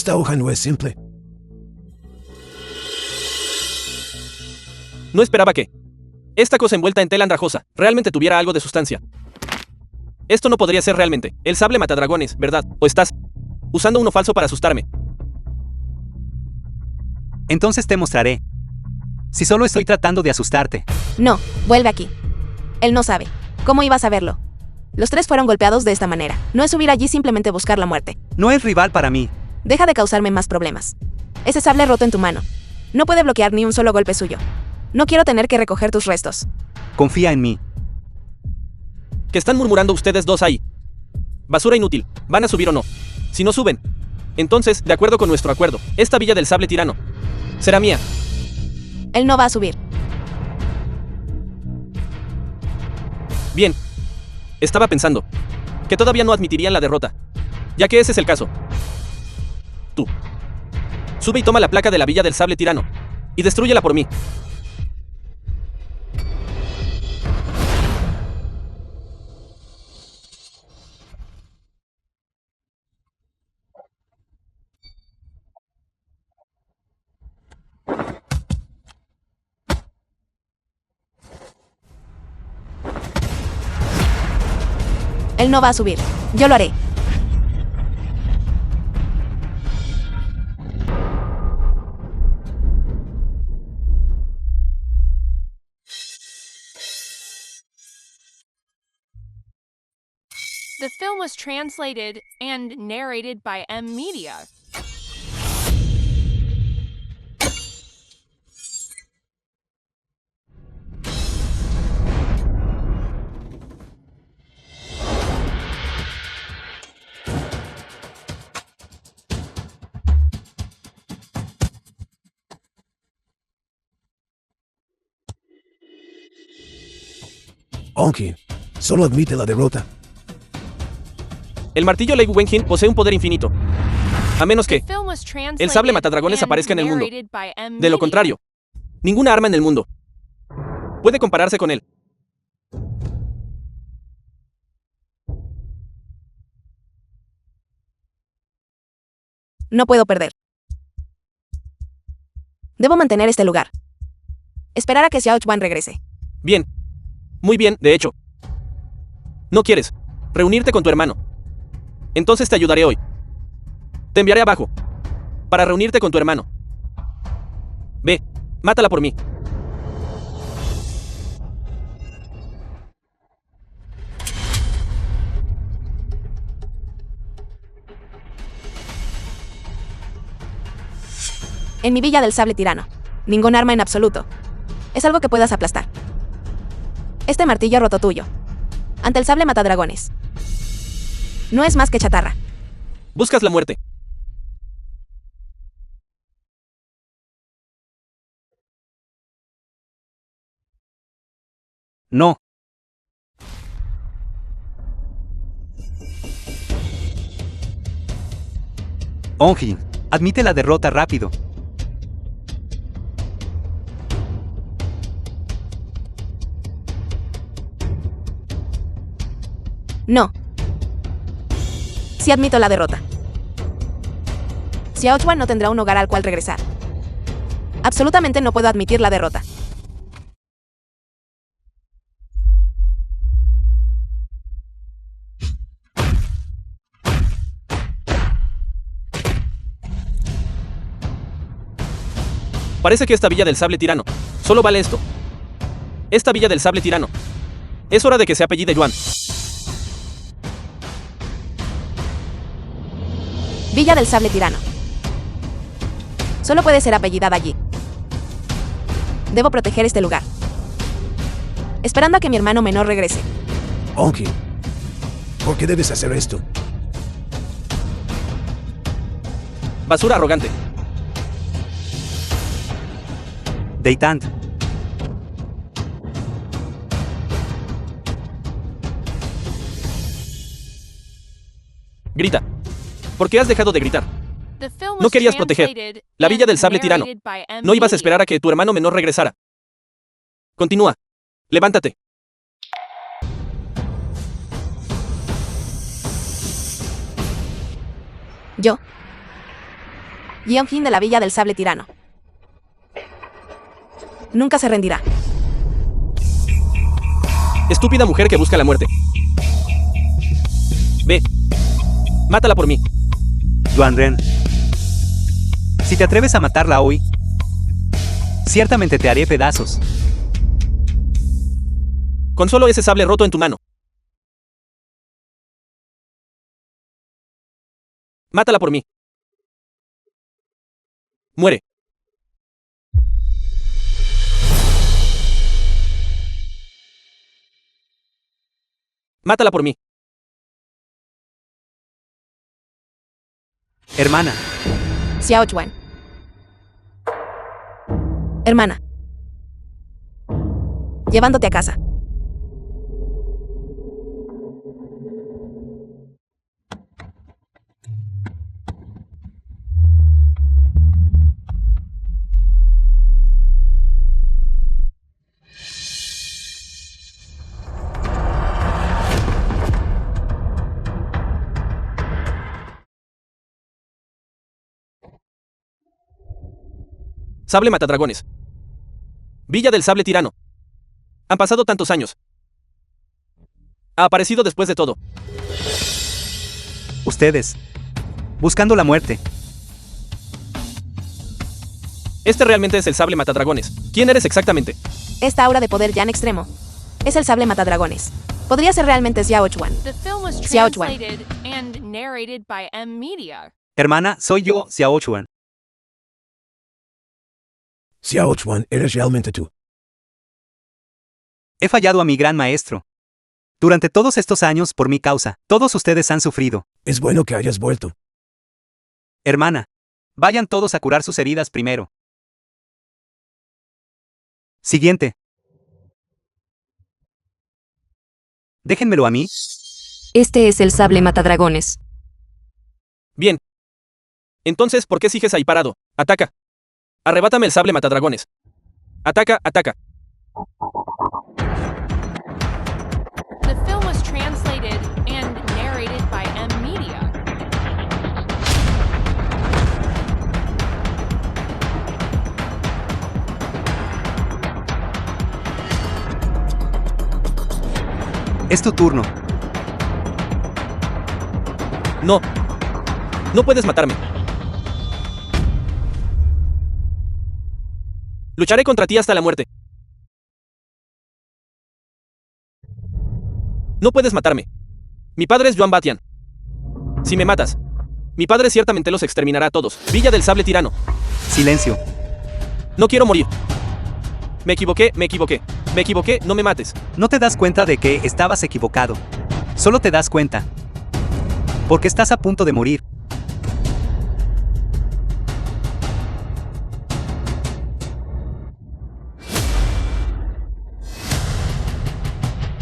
Esta hoja no es simple. No esperaba que esta cosa envuelta en tela andrajosa realmente tuviera algo de sustancia. Esto no podría ser realmente el sable matadragones, ¿verdad? ¿O estás usando uno falso para asustarme? Entonces te mostraré. Si solo estoy tratando de asustarte. No, vuelve aquí. Él no sabe. ¿Cómo iba a saberlo? Los tres fueron golpeados de esta manera. No es subir allí simplemente buscar la muerte. No es rival para mí. Deja de causarme más problemas. Ese sable roto en tu mano no puede bloquear ni un solo golpe suyo. No quiero tener que recoger tus restos. Confía en mí. ¿Qué están murmurando ustedes dos ahí? Basura inútil. ¿Van a subir o no? Si no suben, entonces, de acuerdo con nuestro acuerdo, esta villa del sable tirano será mía. Él no va a subir. Bien. Estaba pensando que todavía no admitirían la derrota, ya que ese es el caso. Tú. Sube y toma la placa de la villa del sable tirano y destrúyela por mí. Él no va a subir. Yo lo haré. The film was translated and narrated by M Media. Onky, solo admite la derrota. El martillo Lei Wenjin posee un poder infinito. A menos que el sable matadragones aparezca en el mundo. De lo contrario, ninguna arma en el mundo puede compararse con él. No puedo perder. Debo mantener este lugar. Esperar a que Xiao Chuan regrese. Bien. Muy bien, de hecho. ¿No quieres reunirte con tu hermano? Entonces te ayudaré hoy. Te enviaré abajo para reunirte con tu hermano. Ve, mátala por mí. En mi villa del sable tirano. Ningún arma en absoluto. Es algo que puedas aplastar. Este martillo roto tuyo. Ante el sable matadragones. No es más que chatarra. Buscas la muerte. No. Onjin, admite la derrota rápido. No. Sí admito la derrota. Xiao Chuan no tendrá un hogar al cual regresar. Absolutamente no puedo admitir la derrota. Parece que esta villa del sable tirano solo vale esto. Esta villa del sable tirano. Es hora de que se apellide Yuan. Villa del sable tirano. Solo puede ser apellidada allí. Debo proteger este lugar. Esperando a que mi hermano menor regrese. Onky, ¿por qué debes hacer esto? Basura arrogante. Deitant. Grita. ¿Por qué has dejado de gritar? No querías proteger la villa del sable tirano. No ibas a esperar a que tu hermano menor regresara. Continúa. Levántate. Yo Yeonjin de la Villa del Sable Tirano. Nunca se rendirá. Estúpida mujer que busca la muerte. Ve. Mátala por mí. Yuanren. Si te atreves a matarla hoy, ciertamente te haré pedazos. Con solo ese sable roto en tu mano. Mátala por mí. Muere. Mátala por mí. Hermana. Xiao Chuan. Hermana. Llevándote a casa. Sable Matadragones. Villa del Sable Tirano. Han pasado tantos años. Ha aparecido después de todo. Ustedes. Buscando la muerte. Este realmente es el Sable Matadragones. ¿Quién eres exactamente? Esta aura de poder ya en extremo. Es el sable matadragones. Podría ser realmente Xiao Chuan. The film was Xiao Chuan. translated and narrated by M Media. Hermana, soy yo, Xiao Chuan. Xiao Chuan, eres realmente tú. He fallado a mi gran maestro. Durante todos estos años, por mi causa, todos ustedes han sufrido. Es bueno que hayas vuelto. Hermana, vayan todos a curar sus heridas primero. Siguiente. Déjenmelo a mí. Este es el sable matadragones. Bien. Entonces, ¿por qué sigues ahí parado? Ataca. Arrebátame el Sable Matadragones. Ataca, ataca. The film was translated and narrated by M Media. Es tu turno. No. No puedes matarme. Lucharé contra ti hasta la muerte. No puedes matarme. Mi padre es Yuan Batian. Si me matas, mi padre ciertamente los exterminará a todos. Villa del Sable Tirano. Silencio. No quiero morir. Me equivoqué, me equivoqué. Me equivoqué, no me mates. No te das cuenta de que estabas equivocado. Solo te das cuenta. Porque estás a punto de morir.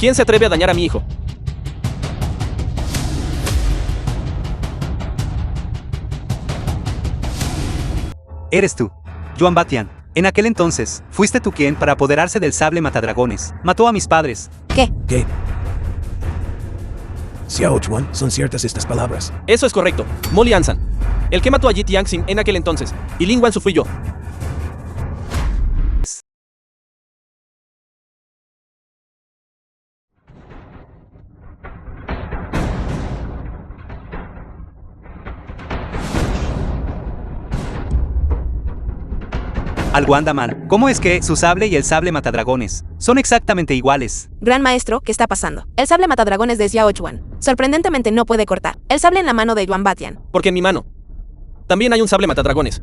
¿Quién se atreve a dañar a mi hijo? Eres tú, Yuan Batian. En aquel entonces, fuiste tú quien, para apoderarse del sable matadragones, mató a mis padres. ¿Qué? ¿Qué? Xiao Chuan, son ciertas estas palabras. Eso es correcto. Mo Lianzan. El que mató a Yi Tianxin en aquel entonces. Y Lin Wansu fui yo. Alguandaman, ¿cómo es que su sable y el sable matadragones son exactamente iguales? Gran maestro, ¿qué está pasando? El sable matadragones de Xiao Chuan. Sorprendentemente no puede cortar. El sable en la mano de Yuan Batian. Porque en mi mano también hay un Sable Matadragones.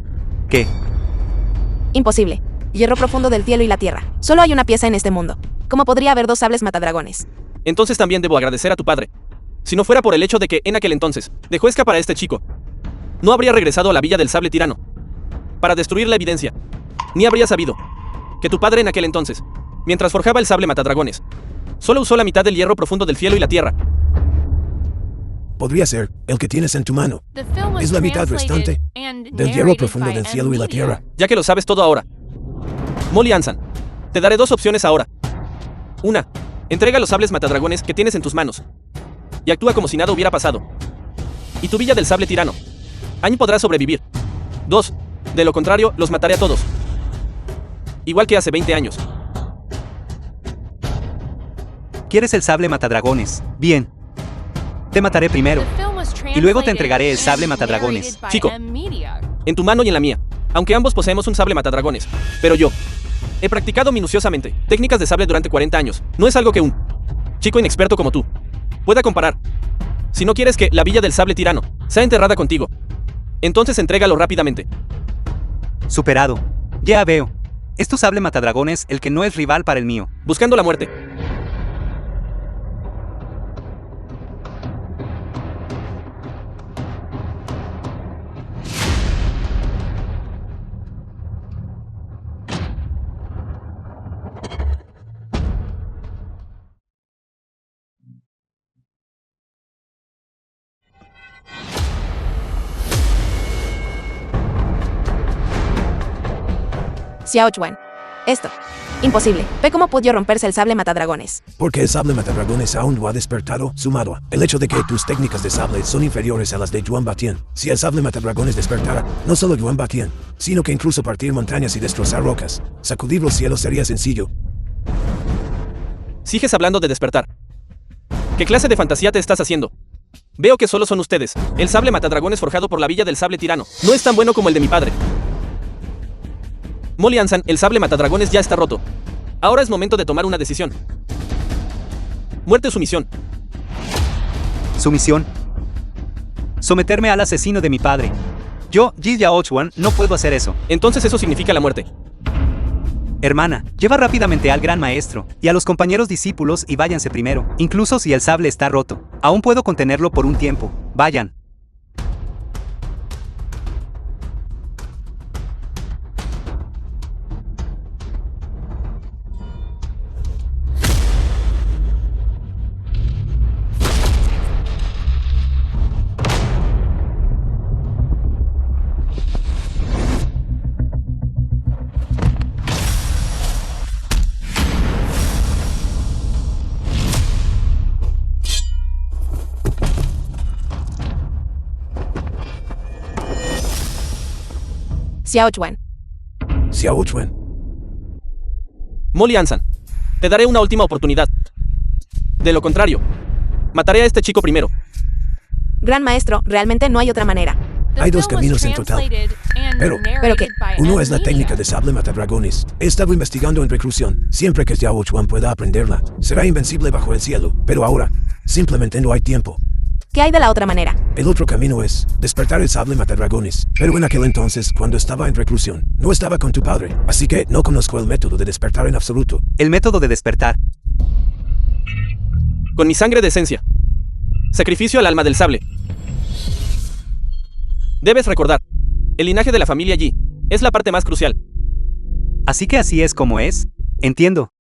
¿Qué? Imposible. Hierro profundo del cielo y la tierra. Solo hay una pieza en este mundo. ¿Cómo podría haber dos sables matadragones? Entonces también debo agradecer a tu padre. Si no fuera por el hecho de que en aquel entonces dejó escapar a este chico, no habría regresado a la Villa del Sable Tirano para destruir la evidencia. Ni habría sabido que tu padre en aquel entonces, mientras forjaba el Sable Matadragones, solo usó la mitad del hierro profundo del cielo y la tierra. Podría ser el que tienes en tu mano. The film was Es la mitad translated restante and del hierro narrated profundo by del cielo y la M tierra. Media. Ya que lo sabes todo ahora. Mo Lianzan, te daré dos opciones ahora. Una, entrega los sables matadragones que tienes en tus manos y actúa como si nada hubiera pasado. Y tu Villa del Sable Tirano, Añ podrá sobrevivir. 2. De lo contrario, los mataré a todos. Igual que hace 20 años. ¿Quieres el sable matadragones? Bien. Te mataré primero. Y luego te entregaré el sable matadragones. Chico. En tu mano y en la mía. Aunque ambos poseemos un sable matadragones. Pero yo he practicado minuciosamente técnicas de sable durante 40 años. No es algo que un chico inexperto como tú pueda comparar. Si no quieres que la villa del sable tirano sea enterrada contigo, entonces entrégalo rápidamente. Superado. Ya veo. Es tu sable matadragones el que no es rival para el mío. Buscando la muerte. Xiao Chuan. Esto. Imposible. Ve cómo pudo romperse el sable matadragones. Porque el sable matadragones aún no ha despertado, sumado al hecho de que tus técnicas de sable son inferiores a las de Yuan Batian. Si el sable matadragones despertara, no solo Yuan Batian, sino que incluso partir montañas y destrozar rocas, sacudir los cielos sería sencillo. Sigues hablando de despertar. ¿Qué clase de fantasía te estás haciendo? Veo que solo son ustedes. El sable matadragones forjado por la villa del sable tirano no es tan bueno como el de mi padre. Molly Ansan, el sable matadragones ya está roto. Ahora es momento de tomar una decisión. Muerte o sumisión. Sumisión. Someterme al asesino de mi padre. Yo, Ji Yao Chuan, no puedo hacer eso. Entonces eso significa la muerte. Hermana, lleva rápidamente al gran maestro y a los compañeros discípulos y váyanse primero. Incluso si el sable está roto, aún puedo contenerlo por un tiempo. Vayan. Xiao Chuan. Xiao Chuan. Molly Ansan, te daré una última oportunidad. De lo contrario, mataré a este chico primero. Gran maestro, realmente no hay otra manera. Hay dos caminos en total. ¿Pero qué? Uno es la técnica de sable matadragones. He estado investigando en reclusión. Siempre que Xiao Chuan pueda aprenderla, será invencible bajo el cielo. Pero ahora, simplemente no hay tiempo. ¿Qué hay de la otra manera? El otro camino es despertar el sable matadragones. Pero en aquel entonces, cuando estaba en reclusión, no estaba con tu padre. Así que no conozco el método de despertar en absoluto. El método de despertar. Con mi sangre de esencia. Sacrificio al alma del sable. Debes recordar, el linaje de la familia Yi es la parte más crucial. Así que así es como es. Entiendo.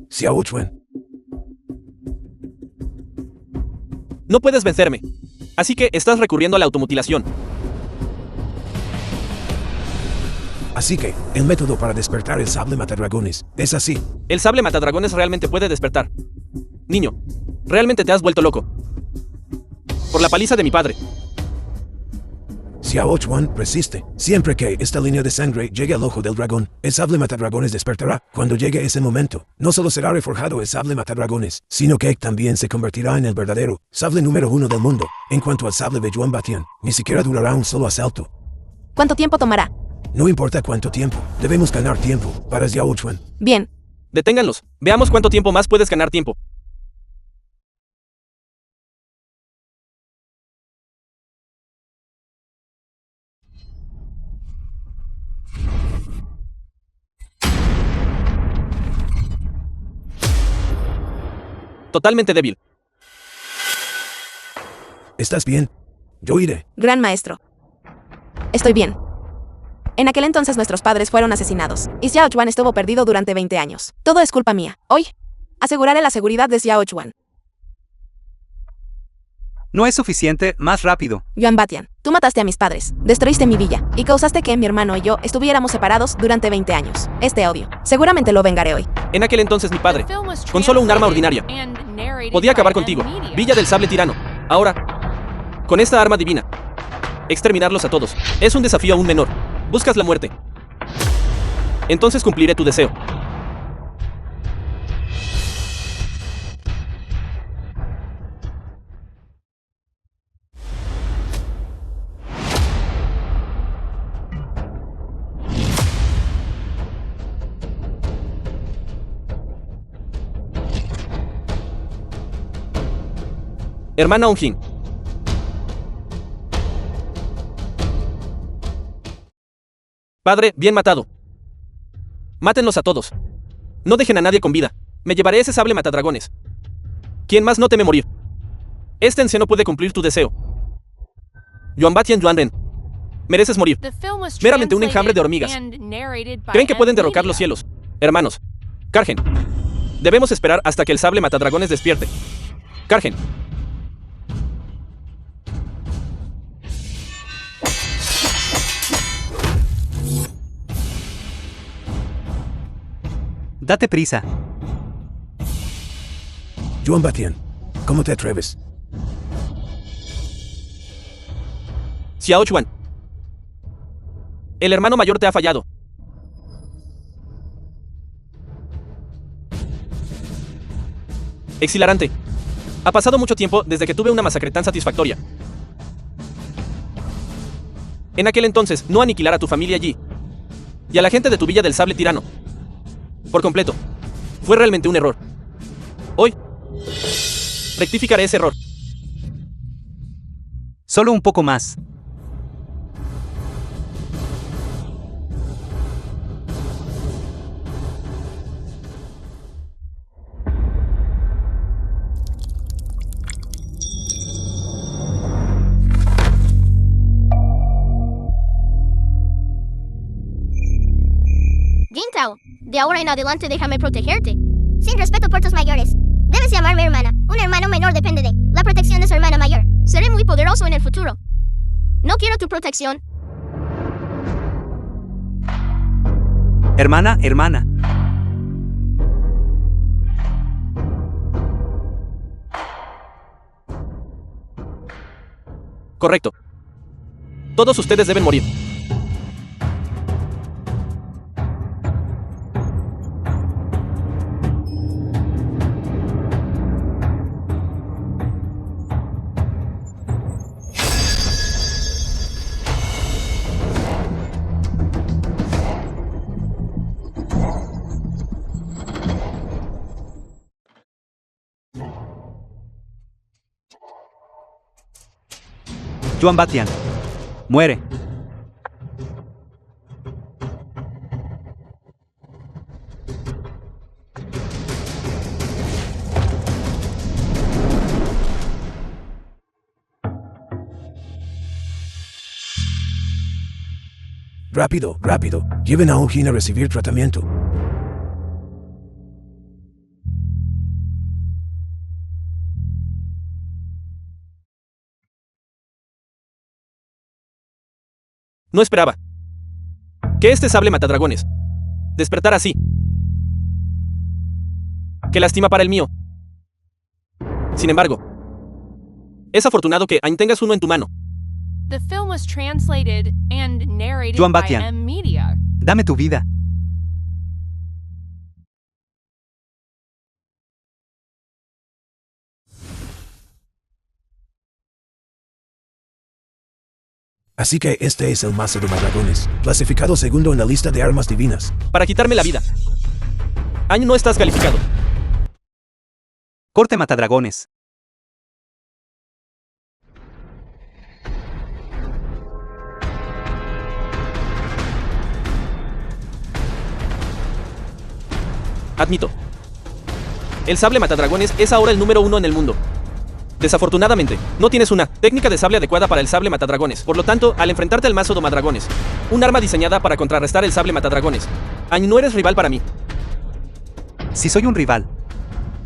Xiao Chuan. No puedes vencerme. Así que estás recurriendo a la automutilación. Así que, el método para despertar el sable matadragones es así. El sable matadragones realmente puede despertar. Niño, realmente te has vuelto loco. Por la paliza de mi padre. Xiao Chuan resiste. Siempre que esta línea de sangre llegue al ojo del dragón, el sable matadragones despertará. Cuando llegue ese momento, no solo será reforjado el sable matadragones, sino que también se convertirá en el verdadero sable número 1 del mundo. En cuanto al sable de Yuan Batian, ni siquiera durará un solo asalto. ¿Cuánto tiempo tomará? No importa cuánto tiempo, debemos ganar tiempo para Xiao Chuan. Bien. Deténganlos. Veamos cuánto tiempo más puedes ganar tiempo. Totalmente débil. ¿Estás bien? Yo iré. Gran maestro. Estoy bien. En aquel entonces nuestros padres fueron asesinados, y Xiao Chuan estuvo perdido durante 20 años. Todo es culpa mía. Hoy, aseguraré la seguridad de Xiao Chuan. No es suficiente, más rápido. Yuan Batian, tú mataste a mis padres, destruiste mi villa, y causaste que mi hermano y yo estuviéramos separados durante 20 años. Este odio, seguramente lo vengaré hoy. En aquel entonces mi padre, con solo un arma ordinaria, podía acabar contigo, Villa del Sable Tirano. Ahora, con esta arma divina, Exterminarlos a todos. Es un desafío aún menor. Buscas la muerte. Entonces cumpliré tu deseo. Hermana Onjin. Padre, bien matado. Mátenlos a todos. No dejen a nadie con vida. Me llevaré ese sable matadragones. ¿Quién más no teme morir? Este anciano puede cumplir tu deseo. Yuanbatian Yuanren. Mereces morir. Meramente un enjambre de hormigas. ¿Creen que pueden derrocar los cielos? Hermanos. Kargen. Debemos esperar hasta que el sable matadragones despierte. Kargen. Date prisa. Yuanbatian, ¿cómo te atreves? Xiao Chuan. El hermano mayor te ha fallado. Exhilarante. Ha pasado mucho tiempo desde que tuve una masacre tan satisfactoria. En aquel entonces, no aniquilar a tu familia allí. Y a la gente de tu villa del sable tirano. Por completo. Fue realmente un error. Hoy rectificaré ese error. Solo un poco más. Jintao, de ahora en adelante déjame protegerte. Sin respeto por tus mayores. Debes llamarme hermana. Un hermano menor depende de la protección de su hermana mayor. Seré muy poderoso en el futuro. No quiero tu protección. Hermana. Correcto. Todos ustedes deben morir. Yuanbatian. Muere. Rápido, rápido. Lleven a Onjin a recibir tratamiento. No esperaba que este sable matadragones despertara así. Qué lástima para el mío. Sin embargo, es afortunado que aún tengas uno en tu mano. The film was translated and narrated by Yuanbatian. M Media. Dame tu vida. Así que este es el mazo de dragones, clasificado segundo en la lista de armas divinas. Para quitarme la vida. Aún no estás calificado. Corte matadragones. Admito. El sable matadragones es ahora el número 1 en el mundo. Desafortunadamente, no tienes una técnica de sable adecuada para el sable matadragones. Por lo tanto, al enfrentarte al mazo domadragones, un arma diseñada para contrarrestar el sable matadragones, aún no eres rival para mí. Si soy un rival,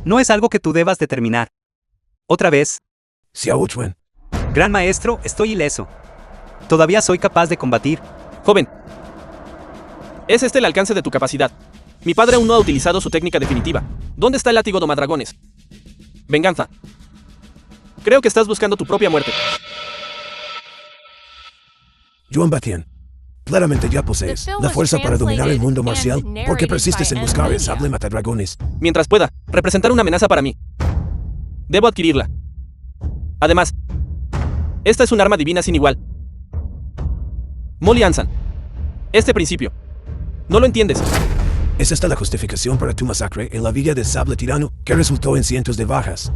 no es algo que tú debas determinar. Otra vez, Xiao Chuan, gran maestro, estoy ileso. Todavía soy capaz de combatir. Joven, ¿es este el alcance de tu capacidad? Mi padre aún no ha utilizado su técnica definitiva. ¿Dónde está el látigo domadragones? Venganza. Creo que estás buscando tu propia muerte. Yuan Batian. Claramente ya posees la fuerza para dominar el mundo marcial, porque persistes en buscar el sable matadragones. Mientras pueda representar una amenaza para mí, debo adquirirla. Además, esta es un arma divina sin igual. Molly Ansan. Este principio. ¿No lo entiendes? ¿Es esta la justificación para tu masacre en la villa del sable tirano, que resultó en cientos de bajas?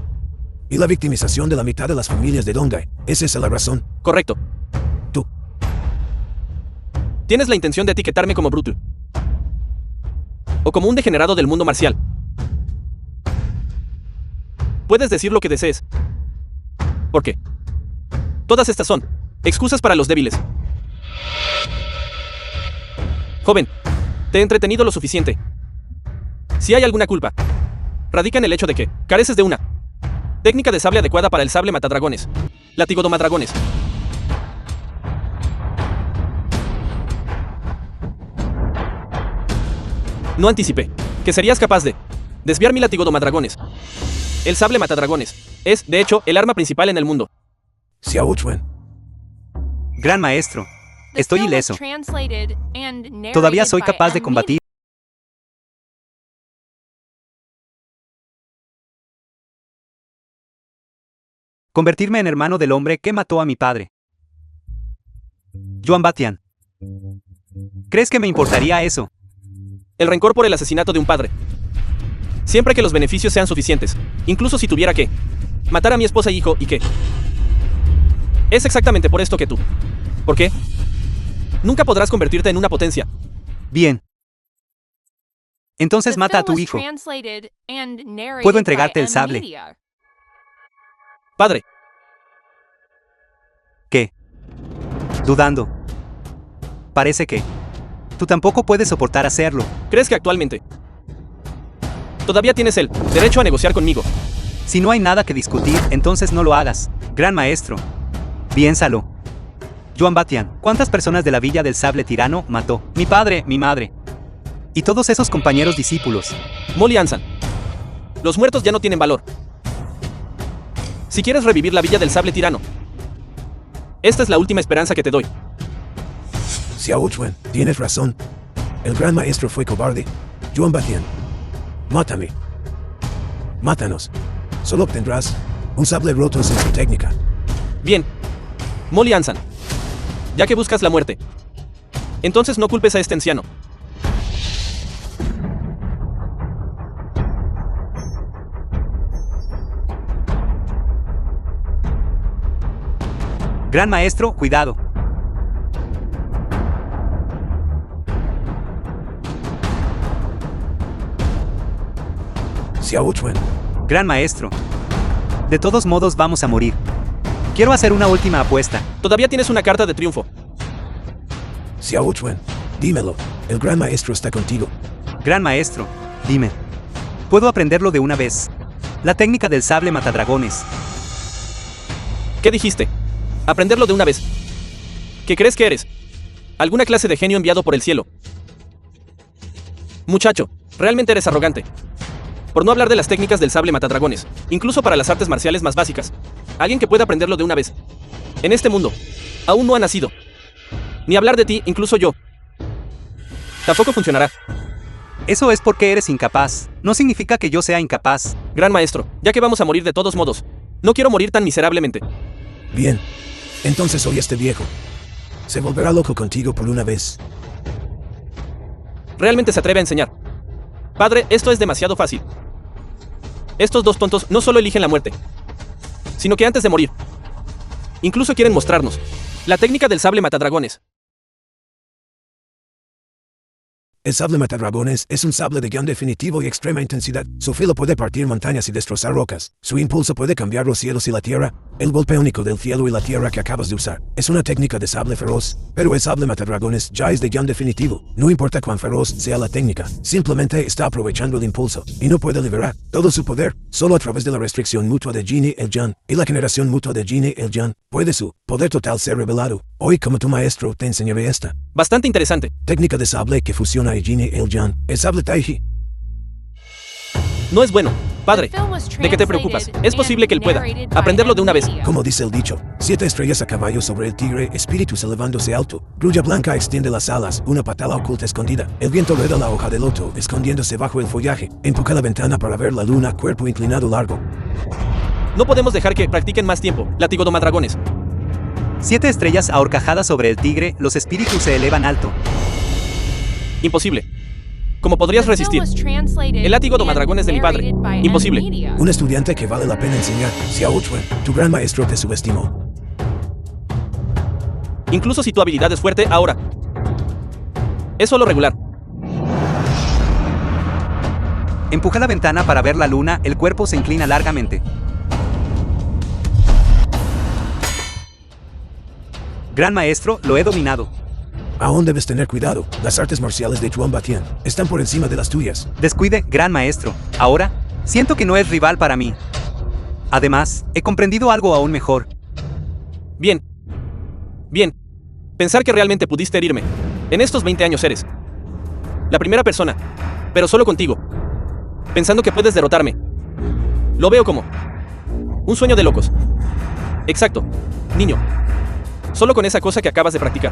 Y la victimización de la mitad de las familias de Dongai. ¿Es esa la razón? Correcto. Tú. Tienes la intención de etiquetarme como bruto. O como un degenerado del mundo marcial. Puedes decir lo que desees. ¿Por qué? Todas estas son excusas para los débiles. Joven, te he entretenido lo suficiente. Si hay alguna culpa, radica en el hecho de que careces de una técnica de sable adecuada para el sable matadragones. Látigo domadragones. No anticipé que serías capaz de desviar mi látigo domadragones. El sable matadragones es, de hecho, el arma principal en el mundo. Xiao Chuan. Gran maestro, estoy The film was ileso. translated and narrated Todavía soy by capaz de M. combatir. Convertirme en hermano del hombre que mató a mi padre. Yuan Batian. ¿Crees que me importaría eso? El rencor por el asesinato de un padre. Siempre que los beneficios sean suficientes, incluso si tuviera que matar a mi esposa e hijo y que... Es exactamente por esto que tú. ¿Por qué? Nunca podrás convertirte en una potencia. Bien. Entonces The mata a film tu was hijo. translated and narrated Puedo entregarte by el sable. M-Media. Padre, ¿Qué? Dudando. Parece que tú tampoco puedes soportar hacerlo. ¿crees que actualmente todavía tienes el derecho a negociar conmigo? Si no hay nada que discutir, entonces no lo hagas. Gran maestro. Piénsalo. Yuan Batian, ¿cuántas personas de la villa del sable tirano mató? Mi padre, mi madre. Y todos esos compañeros discípulos. Molly Ansan. Los muertos ya no tienen valor. Si quieres revivir la villa del sable tirano, esta es la última esperanza que te doy. Xiao Chuan, tienes razón. El gran maestro fue cobarde. Yuan Batian. Mátame. Mátanos. Solo obtendrás un sable roto sin su técnica. Bien. Molly Ansan. Ya que buscas la muerte, entonces no culpes a este anciano. Gran maestro, cuidado. Xiao Chuan. Gran maestro. De todos modos vamos a morir. Quiero hacer una última apuesta. Todavía tienes una carta de triunfo. Xiao Chuan. Dímelo. El gran maestro está contigo. Gran maestro, dime. Puedo aprenderlo de una vez. La técnica del sable matadragones. ¿Qué dijiste? Aprenderlo de una vez. ¿Qué crees que eres? ¿Alguna clase de genio enviado por el cielo? Muchacho, realmente eres arrogante. Por no hablar de las técnicas del sable matadragones, incluso para las artes marciales más básicas. Alguien que pueda aprenderlo de una vez. En este mundo, aún no ha nacido. Ni hablar de ti, incluso yo. Tampoco funcionará. Eso es porque eres incapaz. No significa que yo sea incapaz. Gran maestro, ya que vamos a morir de todos modos, no quiero morir tan miserablemente. Bien. Entonces hoy este viejo se volverá loco contigo por una vez. Realmente se atreve a enseñar. Padre, esto es demasiado fácil. Estos dos tontos no solo eligen la muerte, sino que antes de morir, incluso quieren mostrarnos la técnica del sable matadragones. El sable matadragones es un sable de gran definitivo y extrema intensidad. Su filo puede partir montañas y destrozar rocas. Su impulso puede cambiar los cielos y la tierra. El golpe único del cielo y la tierra que acabas de usar es una técnica de sable feroz, pero el sable matadragones ya es de gran definitivo. No importa cuán feroz sea la técnica, simplemente está aprovechando el impulso y no puede liberar todo su poder. Solo a través de la restricción mutua de Jin y el Jan y la generación mutua de Jin y el Jan puede su poder total ser revelado. Hoy, como tu maestro, te enseñaré esta Bastante interesante. técnica de sable que fusiona a Jin y el Jan. El sable Taiji. No es bueno. Padre, ¿de qué te preocupas? Es posible que él pueda aprenderlo de una vez. Como dice el dicho, 7 estrellas a caballo sobre el tigre, espíritus elevándose alto. Grulla blanca extiende las alas, una patada oculta escondida. El viento rueda la hoja de loto, escondiéndose bajo el follaje. Empuja la ventana para ver la luna, cuerpo inclinado largo. No podemos dejar que practiquen más tiempo. Látigo domadragones. 7 estrellas ahorcajadas sobre el tigre, los espíritus se elevan alto. Imposible. ¿Cómo podrías resistir? El látigo domadragones de mi padre. Imposible. Un estudiante que vale la pena enseñar. Xiao Chuan, tu gran maestro te subestimó. Incluso si tu habilidad es fuerte ahora. Es solo regular. Empuja la ventana para ver la luna, el cuerpo se inclina largamente. Gran maestro, lo he dominado. Aún debes tener cuidado. Las artes marciales de Yuan Batian están por encima de las tuyas. Descuide, gran maestro. Ahora, siento que no es rival para mí. Además, he comprendido algo aún mejor. Bien. Bien. Pensar que realmente pudiste herirme. En estos 20 años eres la primera persona, pero solo contigo, pensando que puedes derrotarme. Lo veo como un sueño de locos. Exacto, niño. Solo con esa cosa que acabas de practicar.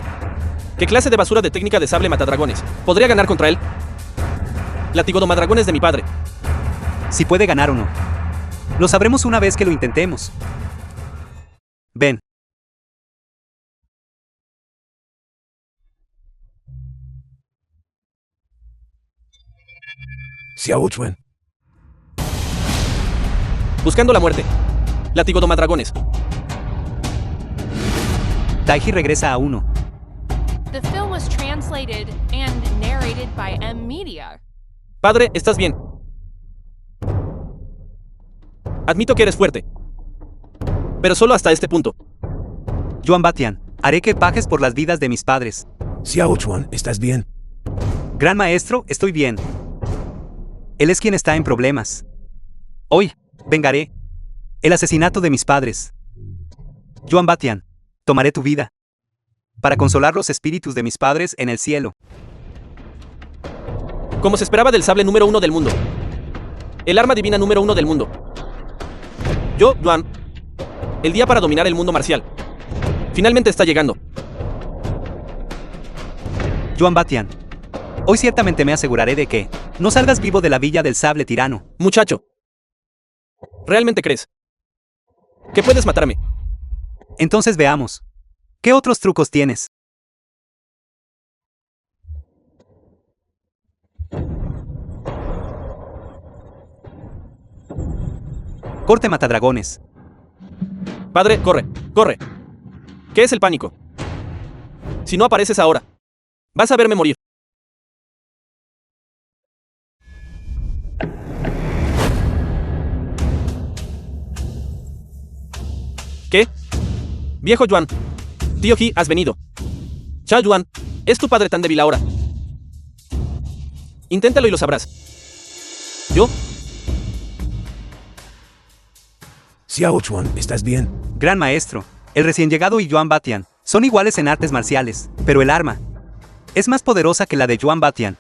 ¿Qué clase de basura de técnica de sable matadragones podría ganar contra él? Látigo domadragones de mi padre. Si puede ganar o no. Lo sabremos una vez que lo intentemos. Ven. Xiao Chuan. Buscando la muerte. Látigo domadragones. Taiji regresa a 1. The film was translated and narrated by M Media. Padre, ¿estás bien? Admito que eres fuerte. Pero solo hasta este punto. Yuan Batian, haré que pagues por las vidas de mis padres. Xiao Chuan, ¿estás bien? Gran maestro, estoy bien. Él es quien está en problemas. Hoy, vengaré el asesinato de mis padres. Yuan Batian, tomaré tu vida para consolar los espíritus de mis padres en el cielo. Como se esperaba del sable número 1 del mundo. El arma divina número 1 del mundo. Yo, Yuan. El día para dominar el mundo marcial. Finalmente está llegando. Yuan Batian, hoy ciertamente me aseguraré de que no salgas vivo de la villa del sable tirano. Muchacho. ¿Realmente crees que puedes matarme? Entonces veamos. ¿Qué otros trucos tienes? Corte matadragones. Padre, corre, corre. ¿Qué es el pánico? Si no apareces ahora, vas a verme morir. ¿Qué? Viejo Yuan. Tío Ji, has venido. Cha Yuan, ¿es tu padre tan débil ahora? Inténtalo y lo sabrás. ¿Yo? Xiao Chuan, ¿estás bien? Gran maestro, el recién llegado y Yuan Batian son iguales en artes marciales, pero el arma es más poderosa que la de Yuan Batian.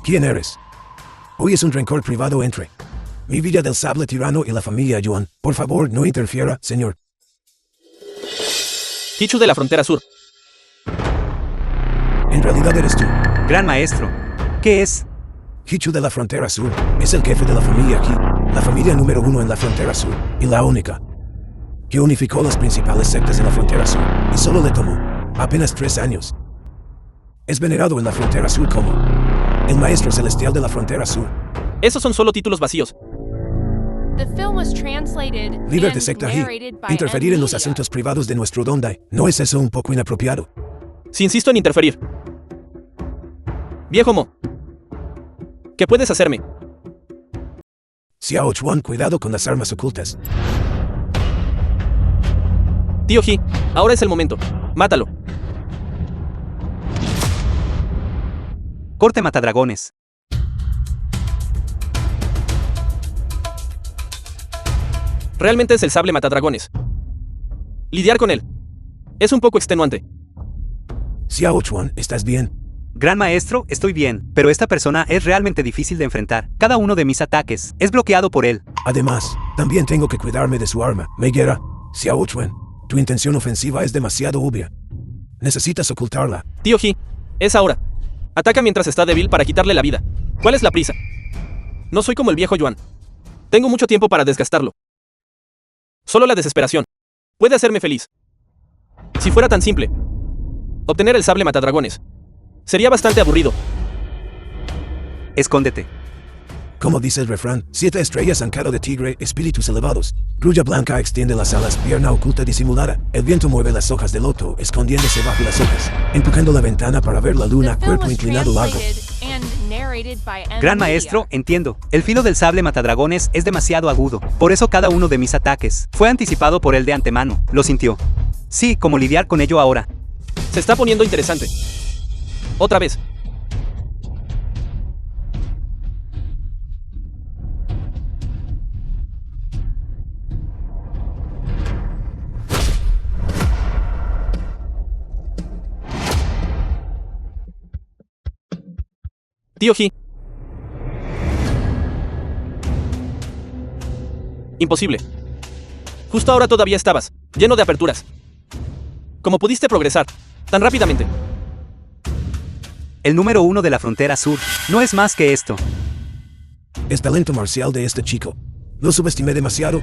¿Quién eres? Hoy es un rencor privado entre mi villa del sable tirano y la familia Yuan. Por favor, no interfiera, señor. Kichu de la frontera sur. En realidad eres tú. Gran maestro, ¿qué es? Kichu de la frontera sur es el jefe de la familia Qi, la familia número 1 en la frontera sur, y la única que unificó las principales sectas de la frontera sur, y solo le tomó apenas 3 años. Es venerado en la frontera sur como el maestro celestial de la frontera sur. Esos son solo títulos vacíos. The film was translated Líder de and secta He, narrated by interferir en los M. Media. asuntos privados de nuestro Dondai, ¿no es eso un poco inapropiado? Si insisto en interferir. Viejo Mo. ¿Qué puedes hacerme? Xiao Chuan, cuidado con las armas ocultas. Tío Ji, ahora es el momento. Mátalo. Corte matadragones. Realmente es el sable matadragones. Lidiar con él es un poco extenuante. Xiao Chuan, ¿estás bien? Gran maestro, estoy bien, pero esta persona es realmente difícil de enfrentar. Cada uno de mis ataques es bloqueado por él. Además, también tengo que cuidarme de su arma. Meguera, Xiao Chuan, tu intención ofensiva es demasiado obvia. Necesitas ocultarla. Tío He, es ahora. Ataca mientras está débil para quitarle la vida. ¿Cuál es la prisa? No soy como el viejo Yuan. Tengo mucho tiempo para desgastarlo. Solo la desesperación puede hacerme feliz. Si fuera tan simple, obtener el sable matadragones sería bastante aburrido. Escóndete. Como dice el refrán, 7 estrellas han cara de tigre, espíritus elevados. Grulla blanca extiende las alas, pierna oculta disimulada. El viento mueve las hojas de loto, escondiéndose bajo las hojas. Empujando la ventana para ver la luna, The film cuerpo was inclinado largo. translated and narrated by M. Gran Media. maestro, entiendo. El filo del sable matadragones es demasiado agudo. Por eso cada uno de mis ataques fue anticipado por él de antemano. Lo sintió. Sí, como lidiar con ello ahora. Se está poniendo interesante. Otra vez. Tío He. Imposible. Justo ahora todavía estabas lleno de aperturas. ¿Cómo pudiste progresar tan rápidamente? El número 1 de la frontera sur no es más que esto. Es talento marcial de este chico. Lo subestimé demasiado.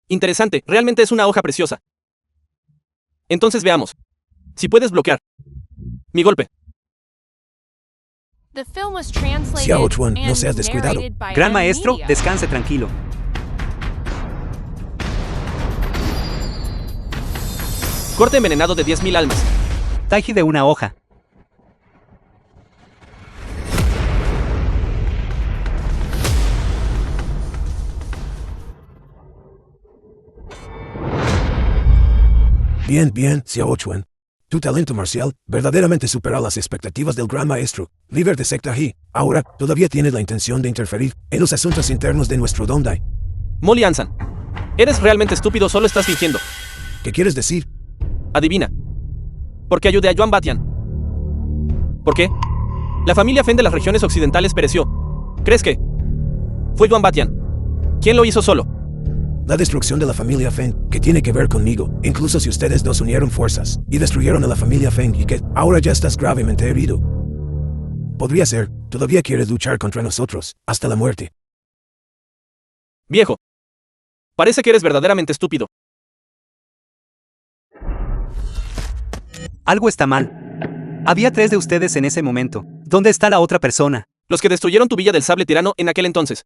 Interesante, realmente es una hoja preciosa. Entonces veamos. Si puedes bloquear mi golpe. The film was translated Xiao Chuan, no and seas descuidado. narrated by Gran M. maestro, Media. descanse tranquilo. Corte envenenado de 10.000 almas. Taiji de una hoja. Bien, bien, Xiao Chuan. Tu talento marcial verdaderamente supera las expectativas del gran maestro, líder de secta He. Ahora, todavía tienes la intención de interferir en los asuntos internos de nuestro Dondai. Molly Ansan. Eres realmente estúpido, solo estás fingiendo. ¿Qué quieres decir? Adivina. Porque ayudé a Yuan Batian. ¿Por qué? La familia Fen de las regiones occidentales pereció. ¿Crees que fue Yuan Batian? ¿Quién lo hizo solo? La destrucción de la familia Feng, que tiene que ver conmigo, incluso si ustedes dos unieron fuerzas y destruyeron a la familia Feng y que ahora ya estás gravemente herido. Podría ser, todavía quieres luchar contra nosotros, hasta la muerte. Viejo. Parece que eres verdaderamente estúpido. Algo está mal. Había 3 de ustedes en ese momento. ¿Dónde está la otra persona? Los que destruyeron tu villa del sable tirano en aquel entonces.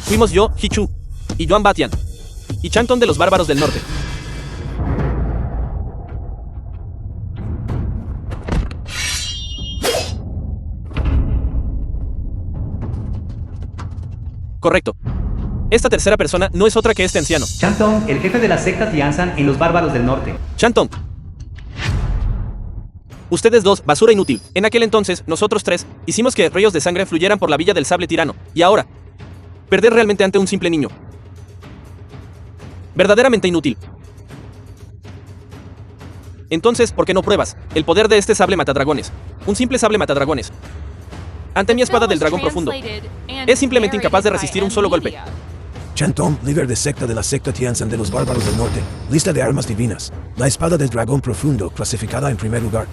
Fuimos yo, Hichu, y Yuan Batian. Y Chanton de los bárbaros del norte. Correcto. Esta tercera persona no es otra que este anciano. Chanton, el jefe de la secta Tianzan en los bárbaros del norte. Chanton. Ustedes dos, basura inútil. En aquel entonces, nosotros tres, hicimos que ríos de sangre fluyeran por la villa del sable tirano. Y ahora, perder realmente ante un simple niño. Verdaderamente inútil. Entonces, ¿por qué no pruebas el poder de este sable matadragones? Un simple sable matadragones. Ante mi espada del dragón profundo. Es simplemente incapaz de resistir un solo golpe. Chanton, líder de secta de la secta Tianzan de los bárbaros del norte. Lista de armas divinas. La espada del dragón profundo, clasificada en primer lugar.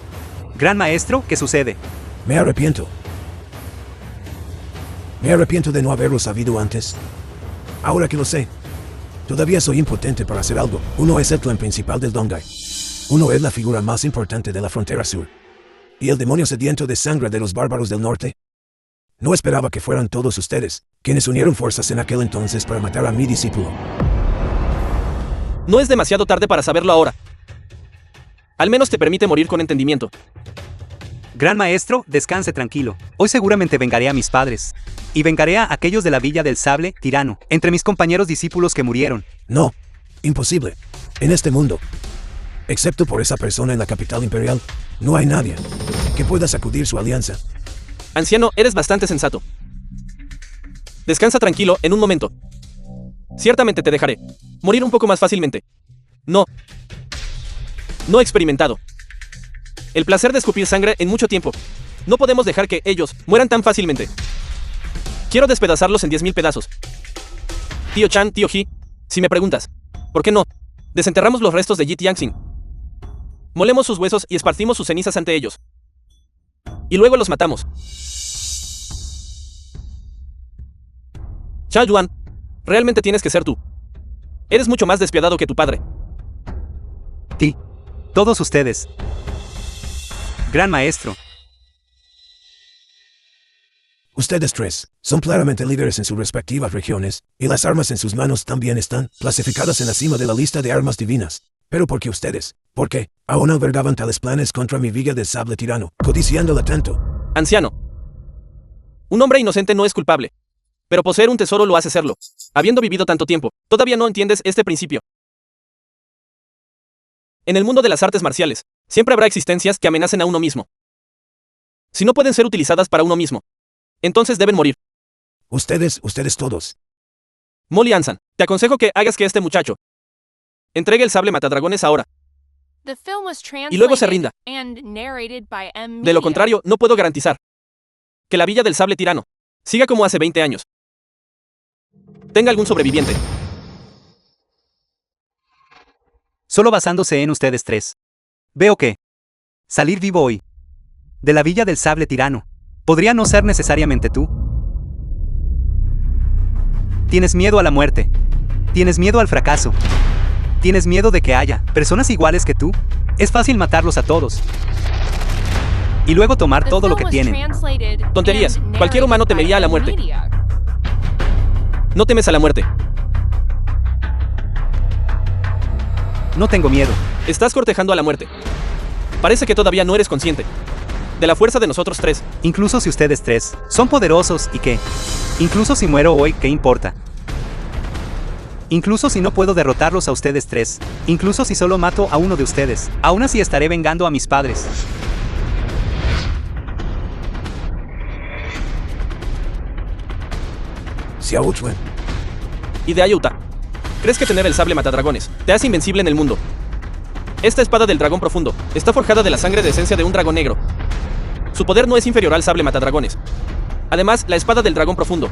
Gran maestro, ¿qué sucede? Me arrepiento. Me arrepiento de no haberlo sabido antes. Ahora que lo sé, todavía soy impotente para hacer algo. Uno es el clan principal del Dondai. Uno es la figura más importante de la frontera sur. Y el demonio sediento de sangre de los bárbaros del norte. No esperaba que fueran todos ustedes, quienes unieron fuerzas en aquel entonces para matar a mi discípulo. No es demasiado tarde para saberlo ahora. Al menos te permite morir con entendimiento. Gran maestro, descanse tranquilo. Hoy seguramente vengaré a mis padres. Y vengaré a aquellos de la villa del sable tirano, entre mis compañeros discípulos que murieron. No, imposible. En este mundo, excepto por esa persona en la capital imperial, no hay nadie que pueda sacudir su alianza. Anciano, eres bastante sensato. Descansa tranquilo en un momento. Ciertamente te dejaré morir un poco más fácilmente. No experimentado. el placer de escupir sangre en mucho tiempo. No podemos dejar que ellos mueran tan fácilmente. Quiero despedazarlos en 10.000 pedazos. Tío Chan, tío He, si me preguntas, ¿por qué no? Desenterramos los restos de Yi Tianxing. Molemos sus huesos y esparcimos sus cenizas ante ellos. Y luego los matamos. Cha Yuan, realmente tienes que ser tú. Eres mucho más despiadado que tu padre. Ti. Todos ustedes. Gran maestro. Ustedes tres son claramente líderes en sus respectivas regiones, y las armas en sus manos también están clasificadas en la cima de la lista de armas divinas. Pero ¿por qué ustedes? ¿Por qué aún albergaban tales planes contra mi villa del sable tirano, codiciándola tanto? Anciano. Un hombre inocente no es culpable. Pero poseer un tesoro lo hace serlo. Habiendo vivido tanto tiempo, todavía no entiendes este principio. En el mundo de las artes marciales, siempre habrá existencias que amenacen a uno mismo. Si no pueden ser utilizadas para uno mismo, entonces deben morir. Ustedes todos. Molly Ansan, te aconsejo que hagas que este muchacho entregue el sable matadragones ahora. The film was Y luego se rinda. and narrated by M. De lo Media. contrario, no puedo garantizar que la villa del sable tirano siga como hace 20 años. Tenga algún sobreviviente. Solo basándose en ustedes tres. Veo que salir vivo hoy de la villa del sable tirano podría no ser necesariamente tú. Tienes miedo a la muerte. Tienes miedo al fracaso. Tienes miedo de que haya personas iguales que tú. Es fácil matarlos a todos. Y luego tomar The todo lo film que was tienen. translated Tonterías. and Cualquier humano narrated temería a la by muerte. M. Media. No temes a la muerte. No tengo miedo. Estás cortejando a la muerte. Parece que todavía no eres consciente de la fuerza de nosotros tres. Incluso si ustedes tres son poderosos y qué. Incluso si muero hoy, ¿qué importa? Incluso si no puedo derrotarlos a ustedes tres. Incluso si solo mato a uno de ustedes. Aún así estaré vengando a mis padres. Xiao Chuen. Y de Ayuta, ¿crees que tener el sable matadragones te hace invencible en el mundo? Esta espada del dragón profundo está forjada de la sangre de esencia de un dragón negro. Su poder no es inferior al sable matadragones. Además, la espada del dragón profundo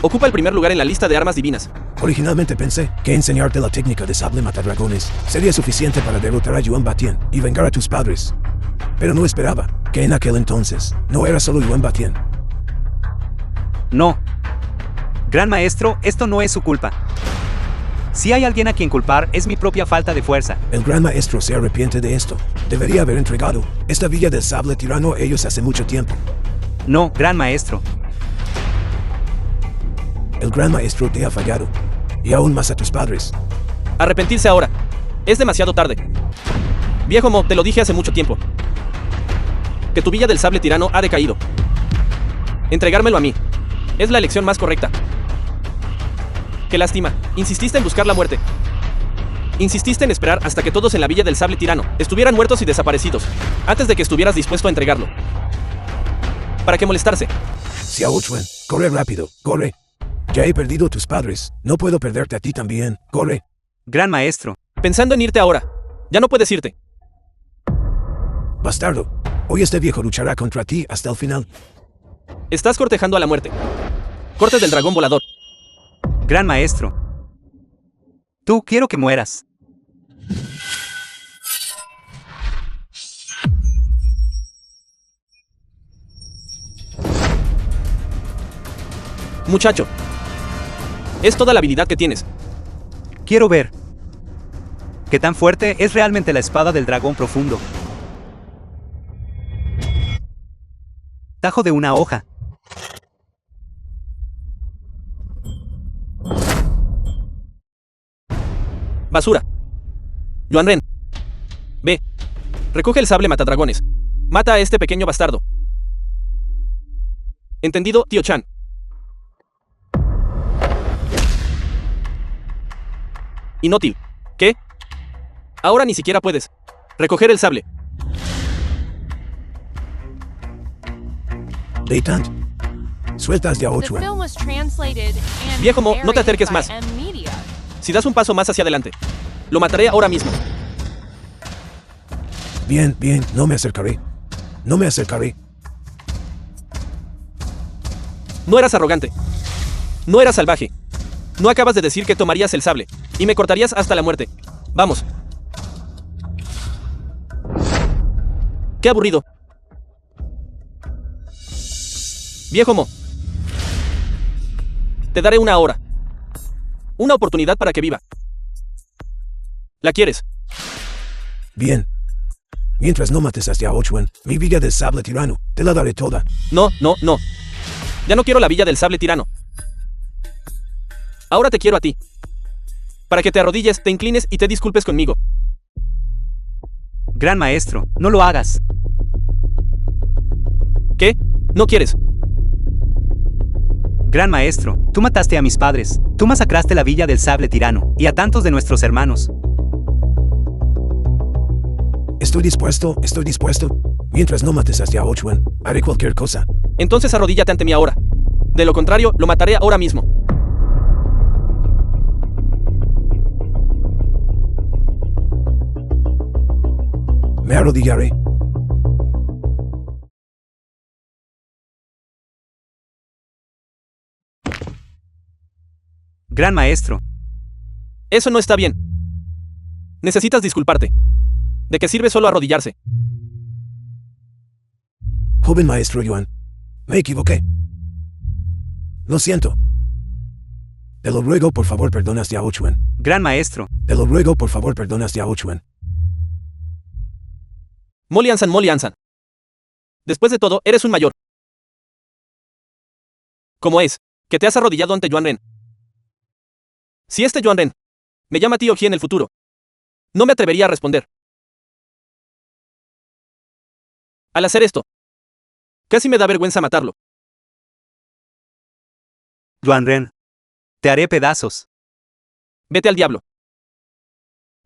ocupa el primer lugar en la lista de armas divinas. Originalmente pensé que enseñarte la técnica de sable matadragones sería suficiente para derrotar a Yuan Batian y vengar a tus padres. Pero no esperaba que en aquel entonces no era solo Yuan Batian. No. Gran maestro, esto no es su culpa. Si hay alguien a quien culpar, es mi propia falta de fuerza. El gran maestro se arrepiente de esto. Debería haber entregado esta villa del sable tirano a ellos hace mucho tiempo. No, gran maestro. El gran maestro te ha fallado. Y aún más a tus padres. Arrepentirse ahora. Es demasiado tarde. Viejo Mo, te lo dije hace mucho tiempo. Que tu villa del sable tirano ha decaído. Entregármelo a mí es la elección más correcta. Qué lástima. Insististe en buscar la muerte. Insististe en esperar hasta que todos en la villa del sable tirano estuvieran muertos y desaparecidos, antes de que estuvieras dispuesto a entregarlo. ¿Para qué molestarse? Xiao Chuen, corre rápido, corre. Ya he perdido a tus padres. No puedo perderte a ti también. Corre. Gran maestro. Pensando en irte ahora. Ya no puedes irte. Bastardo. Hoy este viejo luchará contra ti hasta el final. Estás cortejando a la muerte. Corte del dragón volador. Gran maestro. Tú quiero que mueras. Muchacho. Es toda la habilidad que tienes. Quiero ver. ¿Qué tan fuerte es realmente la espada del dragón profundo? Tajo de una hoja. Basura. Yuan Ren. Ve. Recoge el sable matadragones. Mata a este pequeño bastardo. ¿Entendido, tío Chan? Inútil. ¿Qué? Ahora ni siquiera puedes recoger el sable. Leitant. Sueltas Xiao The Chuen. film was translated and Viejo Mo, no te narrated acerques by más. M. Media. Si das un paso más hacia adelante, lo mataré ahora mismo. Bien, bien, no me acercaré. No me acercaré. No eras arrogante. No eras salvaje. No acabas de decir que tomarías el sable y me cortarías hasta la muerte. Vamos. Qué aburrido. Viejo Mo. Te daré una hora. Una oportunidad para que viva. ¿La quieres? Bien. Mientras no mates a Xiaochuan, mi villa del sable tirano, te la daré toda. No, no, no. Ya no quiero la villa del sable tirano. Ahora te quiero a ti. Para que te arrodilles, te inclines y te disculpes conmigo. Gran maestro, no lo hagas. ¿Qué? ¿No quieres? Gran maestro, tú mataste a mis padres. Tú masacraste la villa del sable tirano y a tantos de nuestros hermanos. Estoy dispuesto. Mientras no mates a Xiaochuan, haré cualquier cosa. Entonces arrodíllate ante mí ahora. De lo contrario, lo mataré ahora mismo. Me arrodillaré. Gran maestro, Eso no está bien. Necesitas disculparte. ¿De qué sirve solo arrodillarse? Joven maestro Yuan, me equivoqué. Lo siento. Te lo ruego, por favor, perdona a Xiaochuan. gran maestro, Te lo ruego, por favor, perdona a Xiaochuan. Molianzan, Molianzan. Después de todo, eres un mayor. ¿Cómo es que te has arrodillado ante Yuan Ren? Si este Yuan Ren me llama tío Ji en el futuro, no me atrevería a responder. Al hacer esto, casi me da vergüenza matarlo. Yuan Ren, te haré pedazos. Vete al diablo.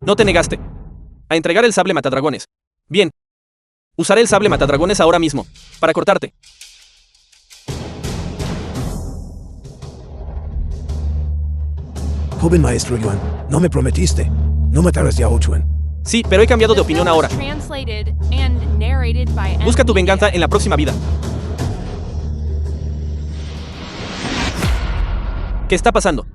No te negaste a entregar el sable matadragones. Bien. Usaré el sable matadragones ahora mismo, para cortarte. Joven maestro Yuan, no me prometiste. No matar a Xiaochuan. Sí, pero he cambiado de opinión ahora. Busca tu venganza en la próxima vida. ¿Qué está pasando?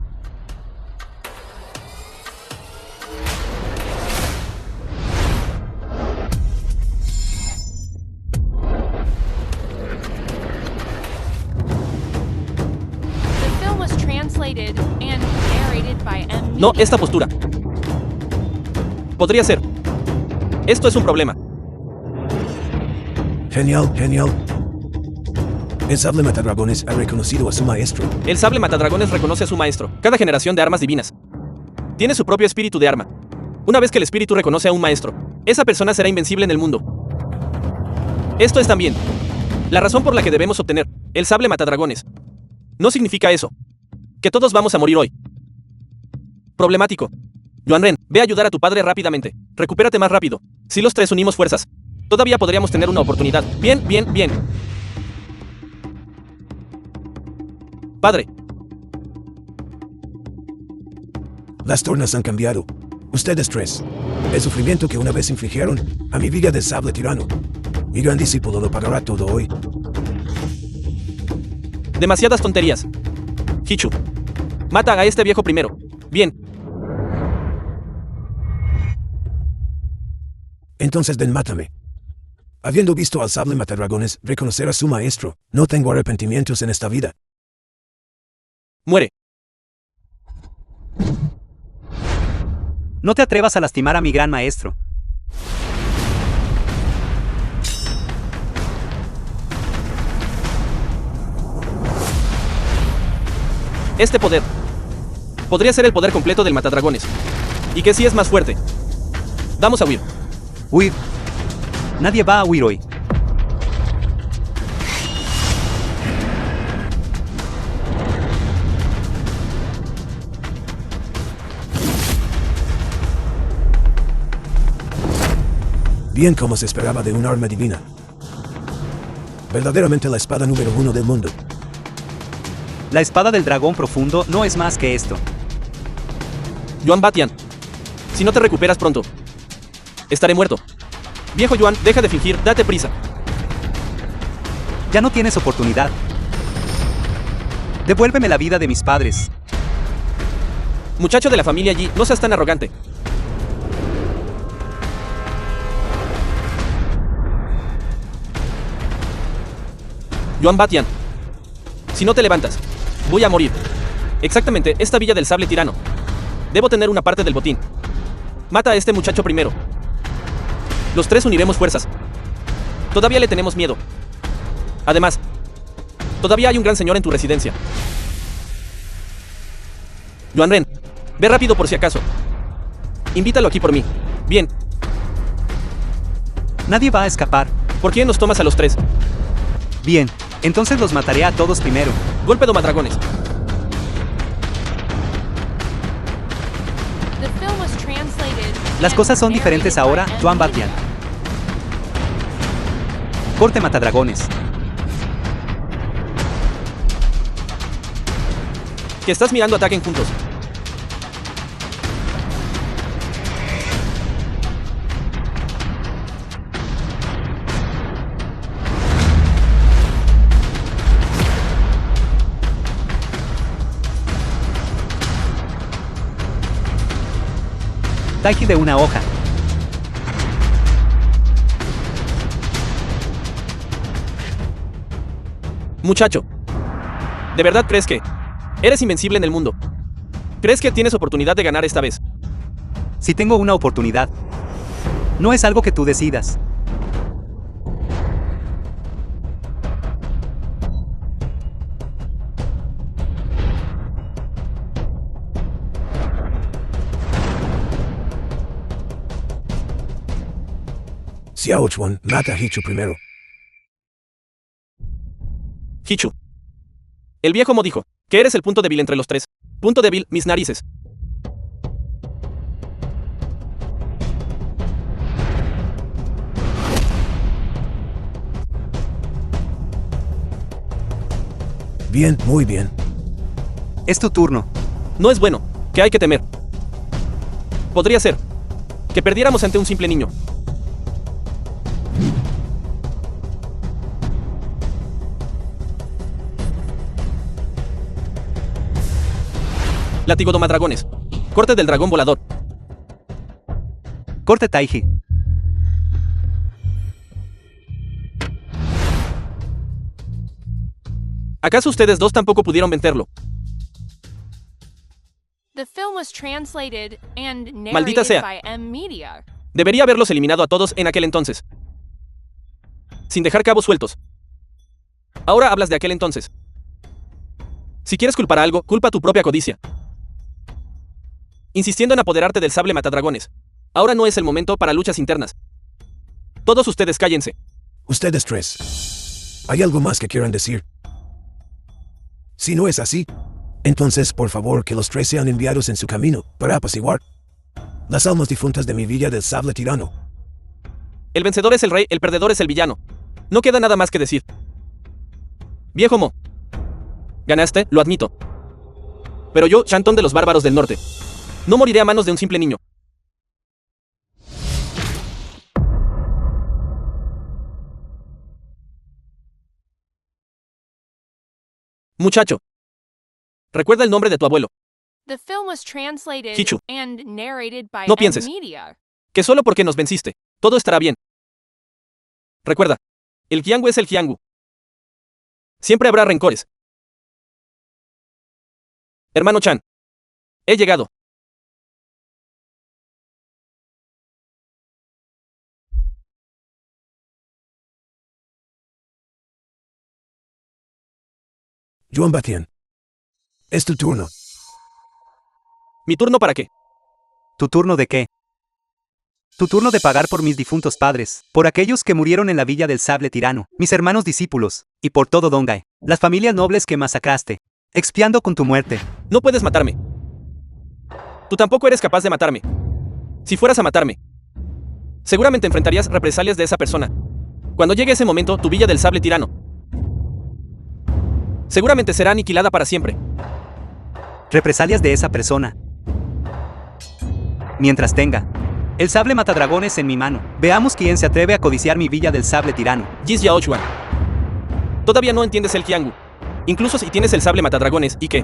No, esta postura. Podría ser. Esto es un problema. Genial, genial. El sable matadragones ha reconocido a su maestro. El sable matadragones reconoce a su maestro. Cada generación de armas divinas tiene su propio espíritu de arma. Una vez que el espíritu reconoce a un maestro, esa persona será invencible en el mundo. Esto es también la razón por la que debemos obtener el sable matadragones. No significa eso que todos vamos a morir hoy. Problemático. Yuan Ren, ve a ayudar a tu padre rápidamente. Recupérate más rápido. Si los tres unimos fuerzas, todavía podríamos tener una oportunidad. Bien, bien, bien. Padre, Las tornas han cambiado. Ustedes tres. El sufrimiento que una vez infligieron a mi villa del sable tirano. Mi gran discípulo lo pagará todo hoy. demasiadas tonterías. Hichu, mata a este viejo primero. Bien. Entonces ven, mátame. Habiendo visto al sable matadragones reconocer a su maestro, no tengo arrepentimientos en esta vida. Muere. No te atrevas a lastimar a mi gran maestro. Este poder podría ser el poder completo del matadragones. Y que sí es más fuerte. Vamos a huir. Huir. Nadie va a huir hoy. Bien como se esperaba de un arma divina. Verdaderamente la espada número 1 del mundo. La espada del dragón profundo no es más que esto. Yuan Batian, si no te recuperas pronto, estaré muerto. Viejo Yuan, deja de fingir, date prisa. Ya no tienes oportunidad. Devuélveme la vida de mis padres. Muchacho de la familia Yi, no seas tan arrogante. Yuan Batian. Si no te levantas, voy a morir. Exactamente, esta villa del sable tirano. Debo tener una parte del botín. Mata a este muchacho primero. Los tres uniremos fuerzas. Todavía le tenemos miedo. Además, todavía hay un gran señor en tu residencia. Yuan Ren, ve rápido por si acaso. Invítalo aquí por mí. Bien. Nadie va a escapar. ¿Por qué nos tomas a los tres? Bien, entonces los mataré a todos primero. Golpe domadragones. The film was translated Las and cosas son diferentes narrated ahora, by M. Yuan Media. Batian. Corte matadragones. Que estás mirando ataquen juntos. Taiji de una hoja. Muchacho, ¿de verdad crees que eres invencible en el mundo? ¿Crees que tienes oportunidad de ganar esta vez? Si tengo una oportunidad. No es algo que tú decidas. Xiao Chuan, mata a Hichu primero. Hichu. El viejo Mo dijo que eres el punto débil entre los tres. Punto débil, mis narices. Bien, muy bien. Es tu turno. No es bueno, que hay que temer. Podría ser que perdiéramos ante un simple niño. Látigo domadragones. Corte del dragón volador. Corte Taiji. ¿Acaso ustedes dos tampoco pudieron vencerlo? The film was translated and Maldita narrated sea. by M. Media. Debería haberlos eliminado a todos en aquel entonces. Sin dejar cabos sueltos. Ahora hablas de aquel entonces. Si quieres culpar a algo, culpa tu propia codicia. Insistiendo en apoderarte del sable matadragones. Ahora no es el momento para luchas internas. Todos ustedes cállense. Ustedes tres. ¿Hay algo más que quieran decir? Si no es así, entonces por favor que los tres sean enviados en su camino para apaciguar las almas difuntas de mi villa del sable tirano. El vencedor es el rey, el perdedor es el villano. No queda nada más que decir. Viejo Mo. Ganaste, lo admito. Pero yo, Chantón de los bárbaros del norte, no moriré a manos de un simple niño. Muchacho. Recuerda el nombre de tu abuelo. The film was translated Hichu. and narrated by No M. pienses. Media. Que solo porque nos venciste, todo estará bien. Recuerda, el Jiangu es el Jiangu. Siempre habrá rencores. Hermano Chan. He llegado. Yuan Batian. Es tu turno. ¿Mi turno para qué? ¿Tu turno de qué? Tu turno de pagar por mis difuntos padres, por aquellos que murieron en la villa del sable tirano, mis hermanos discípulos, y por todo Dongai, las familias nobles que masacraste, expiando con tu muerte. No puedes matarme. Tú tampoco eres capaz de matarme. Si fueras a matarme, seguramente enfrentarías represalias de esa persona. Cuando llegue ese momento, tu villa del sable tirano seguramente será aniquilada para siempre. Represalias de esa persona. Mientras tenga El sable matadragones en mi mano. Veamos quién se atreve a codiciar mi villa del sable tirano. Jis Yaochuan. Todavía no entiendes el Kiangu. Incluso si tienes el sable matadragones, ¿y qué?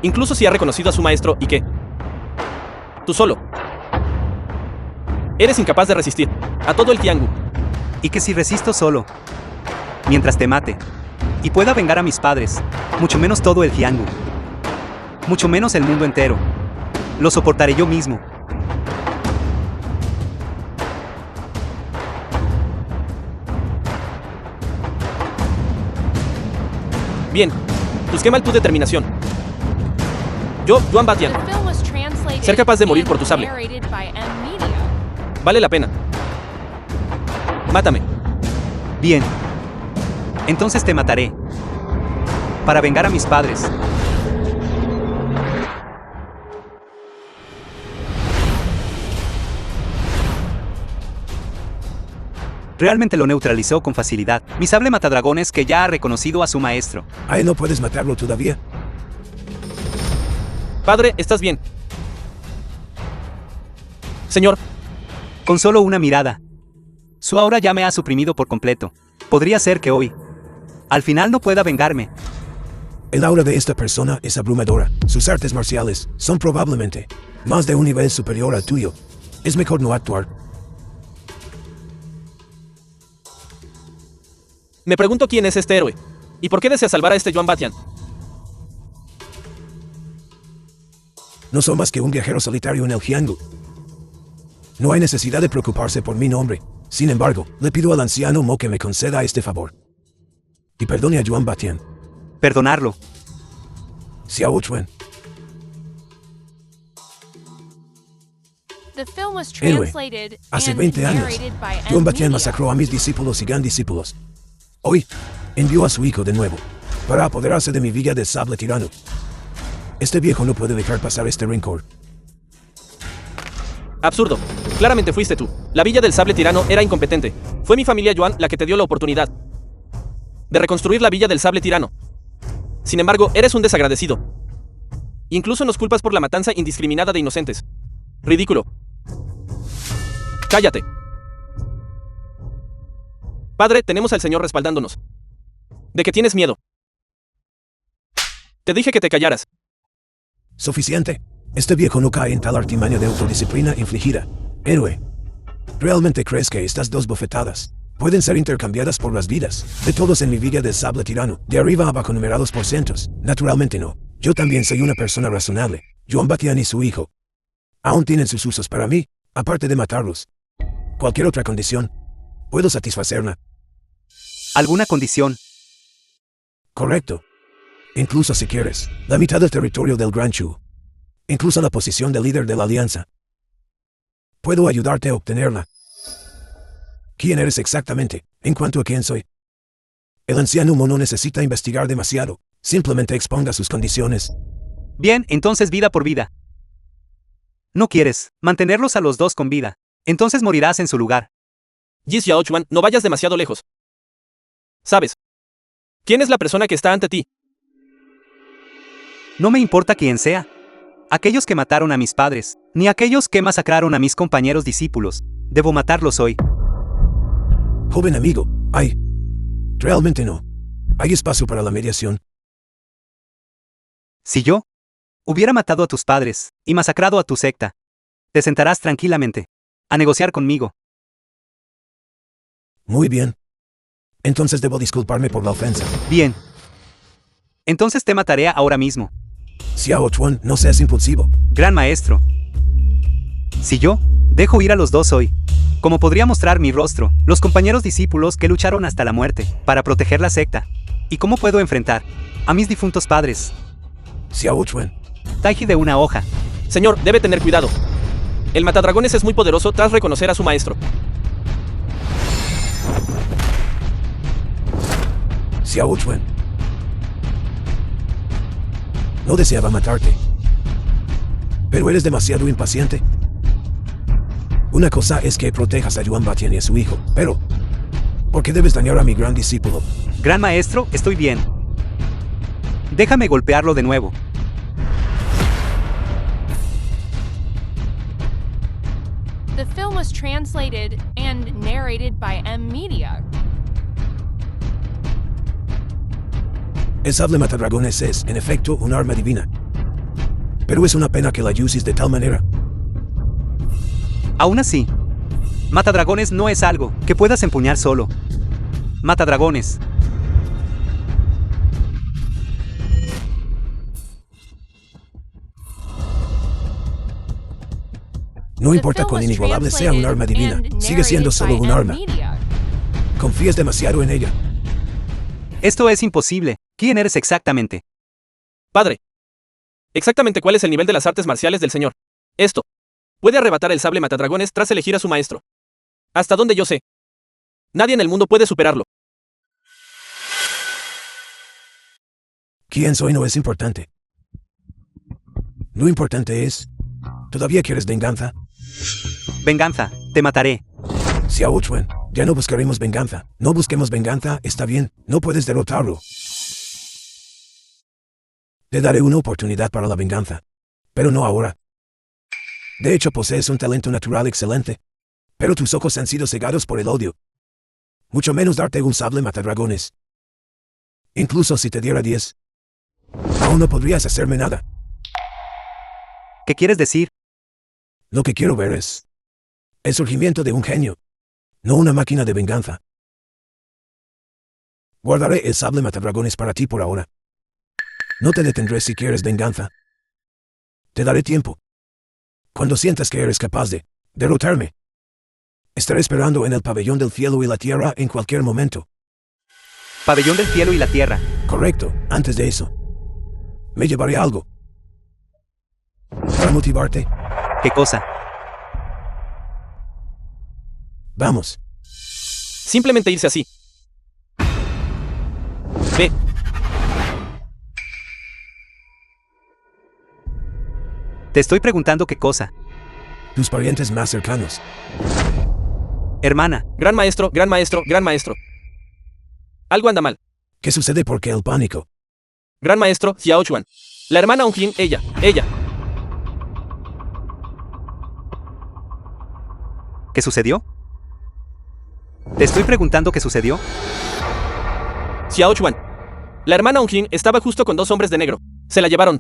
Incluso si ha reconocido a su maestro, ¿y qué? Tú solo. Eres incapaz de resistir a todo el Kiangu. Y que si resisto solo, mientras te mate, y pueda vengar a mis padres, mucho menos todo el Jiangu, mucho menos el mundo entero, lo soportaré yo mismo. Bien, pues qué mal tu determinación. Yo, Yuan Batian, The film was translated Ser capaz de morir por tu and sable. narrated by M Media. vale la pena. Mátame. Bien. Entonces te mataré. Para vengar a mis padres. Realmente lo neutralizó con facilidad. Mi sable matadragones que ya ha reconocido a su maestro. Ay, no puedes matarlo todavía. Padre, ¿estás bien? Señor, Con solo una mirada. Su aura ya me ha suprimido por completo. Podría ser que hoy, al final no pueda vengarme. El aura de esta persona es abrumadora. Sus artes marciales son probablemente más de un nivel superior al tuyo. Es mejor no actuar. me pregunto quién es este héroe. ¿Y por qué desea salvar a este Yuan Batian? No soy más que un viajero solitario en el Jiangu. No hay necesidad de preocuparse por mi nombre. Sin embargo, le pido al anciano Mo que me conceda este favor. Y perdone a Yuan Batian. Perdonarlo. Xiao Chuen. The film was Héroe. translated Hace and 20 años, narrated by M Yuan Batian Media. masacró a mis discípulos y gran discípulos. Hoy, envió a su hijo de nuevo, para apoderarse de mi villa del sable tirano. Este viejo no puede dejar pasar este rencor. Absurdo. Claramente fuiste tú. La villa del sable tirano era incompetente. Fue mi familia Yuan la que te dio la oportunidad de reconstruir la villa del sable tirano. Sin embargo, eres un desagradecido. Incluso nos culpas por la matanza indiscriminada de inocentes. Ridículo. Cállate. Padre, tenemos al Señor respaldándonos. ¿De qué tienes miedo? Te dije que te callaras. Suficiente. Este viejo no cae en tal artimaña de autodisciplina infligida. Héroe. ¿Realmente crees que estas dos bofetadas pueden ser intercambiadas por las vidas de todos en mi villa del sable tirano, de arriba a abajo numerados por cientos? Naturalmente no. Yo también soy una persona razonable. Yuan Batian y su hijo aún tienen sus usos para mí, aparte de matarlos. Cualquier otra condición puedo satisfacerla. ¿Alguna condición? Correcto. Incluso si quieres, la mitad del territorio del Gran Chu. Incluso la posición de líder de la alianza. Puedo ayudarte a obtenerla. ¿Quién eres exactamente? En cuanto a quién soy. El anciano Mo no necesita investigar demasiado. Simplemente exponga sus condiciones. Bien, entonces vida por vida. No quieres mantenerlos a los dos con vida. Entonces morirás en su lugar. Yi Xiaochuan, no vayas demasiado lejos. ¿Sabes quién es la persona que está ante ti? No me importa quién sea. Aquellos que mataron a mis padres, ni aquellos que masacraron a mis compañeros discípulos. Debo matarlos hoy. Joven amigo, realmente no. Hay espacio para la mediación. Si yo hubiera matado a tus padres y masacrado a tu secta, te sentarás tranquilamente a negociar conmigo. Muy bien. Entonces debo disculparme por la ofensa. Bien. Entonces te mataré ahora mismo. Xiao Chuan, no seas impulsivo. Gran maestro. Si yo dejo ir a los dos hoy, como podría mostrar mi rostro, los compañeros discípulos que lucharon hasta la muerte para proteger la secta, ¿y cómo puedo enfrentar a mis difuntos padres? Xiao Chuan. Taiji de una hoja. Señor, debe tener cuidado. El matadragones es muy poderoso tras reconocer a su maestro. Xiao Chuan. No deseaba matarte. Pero eres demasiado impaciente. Una cosa es que protejas a Yuan Batian y a su hijo, pero ¿por qué debes dañar a mi gran discípulo? Gran maestro, estoy bien. Déjame golpearlo de nuevo. was translated and narrated by M Media. El sable matadragones es, en efecto, un arma divina. Pero es una pena que la uses de tal manera. Aún así, matadragones no es algo que puedas empuñar solo. Matadragones. No The importa film cuán was inigualable sea un arma divina, translated sigue siendo and solo un narrated arma. by M Media. Confías demasiado en ella. Esto es imposible. ¿Quién eres exactamente? Padre. Exactamente cuál es el nivel de las artes marciales del señor. Esto. Puede arrebatar el sable matadragones tras elegir a su maestro. Hasta donde yo sé. Nadie en el mundo puede superarlo. ¿Quién soy no es importante? Lo importante es... ¿Todavía quieres venganza? Venganza. Te mataré. Xiao Chuan, ya no buscaremos venganza. No busquemos venganza, está bien. No puedes derrotarlo. Te daré una oportunidad para la venganza. Pero no ahora. De hecho, posees un talento natural excelente. Pero tus ojos han sido cegados por el odio. Mucho menos darte un sable matadragones. Incluso si te diera 10. Aún no podrías hacerme nada. ¿Qué quieres decir? Lo que quiero ver es... el surgimiento de un genio. No una máquina de venganza. Guardaré el sable matadragones para ti por ahora. No te detendré si quieres venganza. Te daré tiempo. Cuando sientas que eres capaz de derrotarme. Estaré esperando en el pabellón del cielo y la tierra en cualquier momento. Pabellón del cielo y la tierra. Correcto, antes de eso. Me llevaré algo. Para motivarte. ¿Qué cosa? Vamos. Simplemente irse así. Ve. Te estoy preguntando qué cosa. Tus parientes más cercanos. Hermana. Gran maestro, gran maestro, gran maestro. Algo anda mal. ¿Qué sucede? ¿Por qué el pánico? Gran maestro, Xiao Chuan. La hermana Ongjin, ella. ¿Qué sucedió? Te estoy preguntando qué sucedió. Xiao Chuan. La hermana Ongjin estaba justo con 2 hombres de negro. Se la llevaron.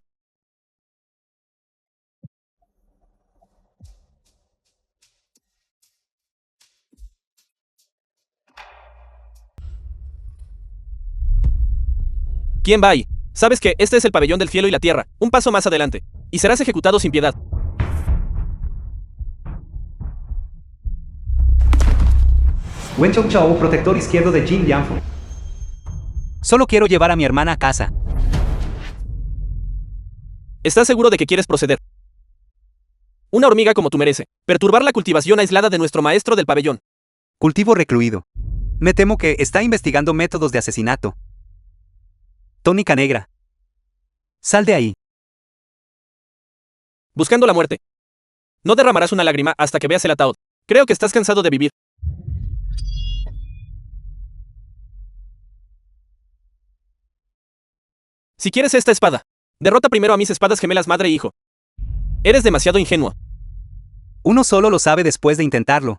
¿Quién va ahí? Sabes que este es el pabellón del cielo y la tierra, un paso más adelante, y serás ejecutado sin piedad. Wen Chou Chao, protector izquierdo de Jin Lianfu. Solo quiero llevar a mi hermana a casa. ¿Estás seguro de que quieres proceder? Una hormiga como tú merece. Perturbar la cultivación aislada de nuestro maestro del pabellón. Cultivo recluido. Me temo que está investigando métodos de asesinato. Tónica negra. Sal de ahí. Buscando la muerte. No derramarás una lágrima hasta que veas el ataúd. Creo que estás cansado de vivir. Si quieres esta espada, derrota primero a mis espadas gemelas madre e hijo. Eres demasiado ingenuo. Uno solo lo sabe después de intentarlo.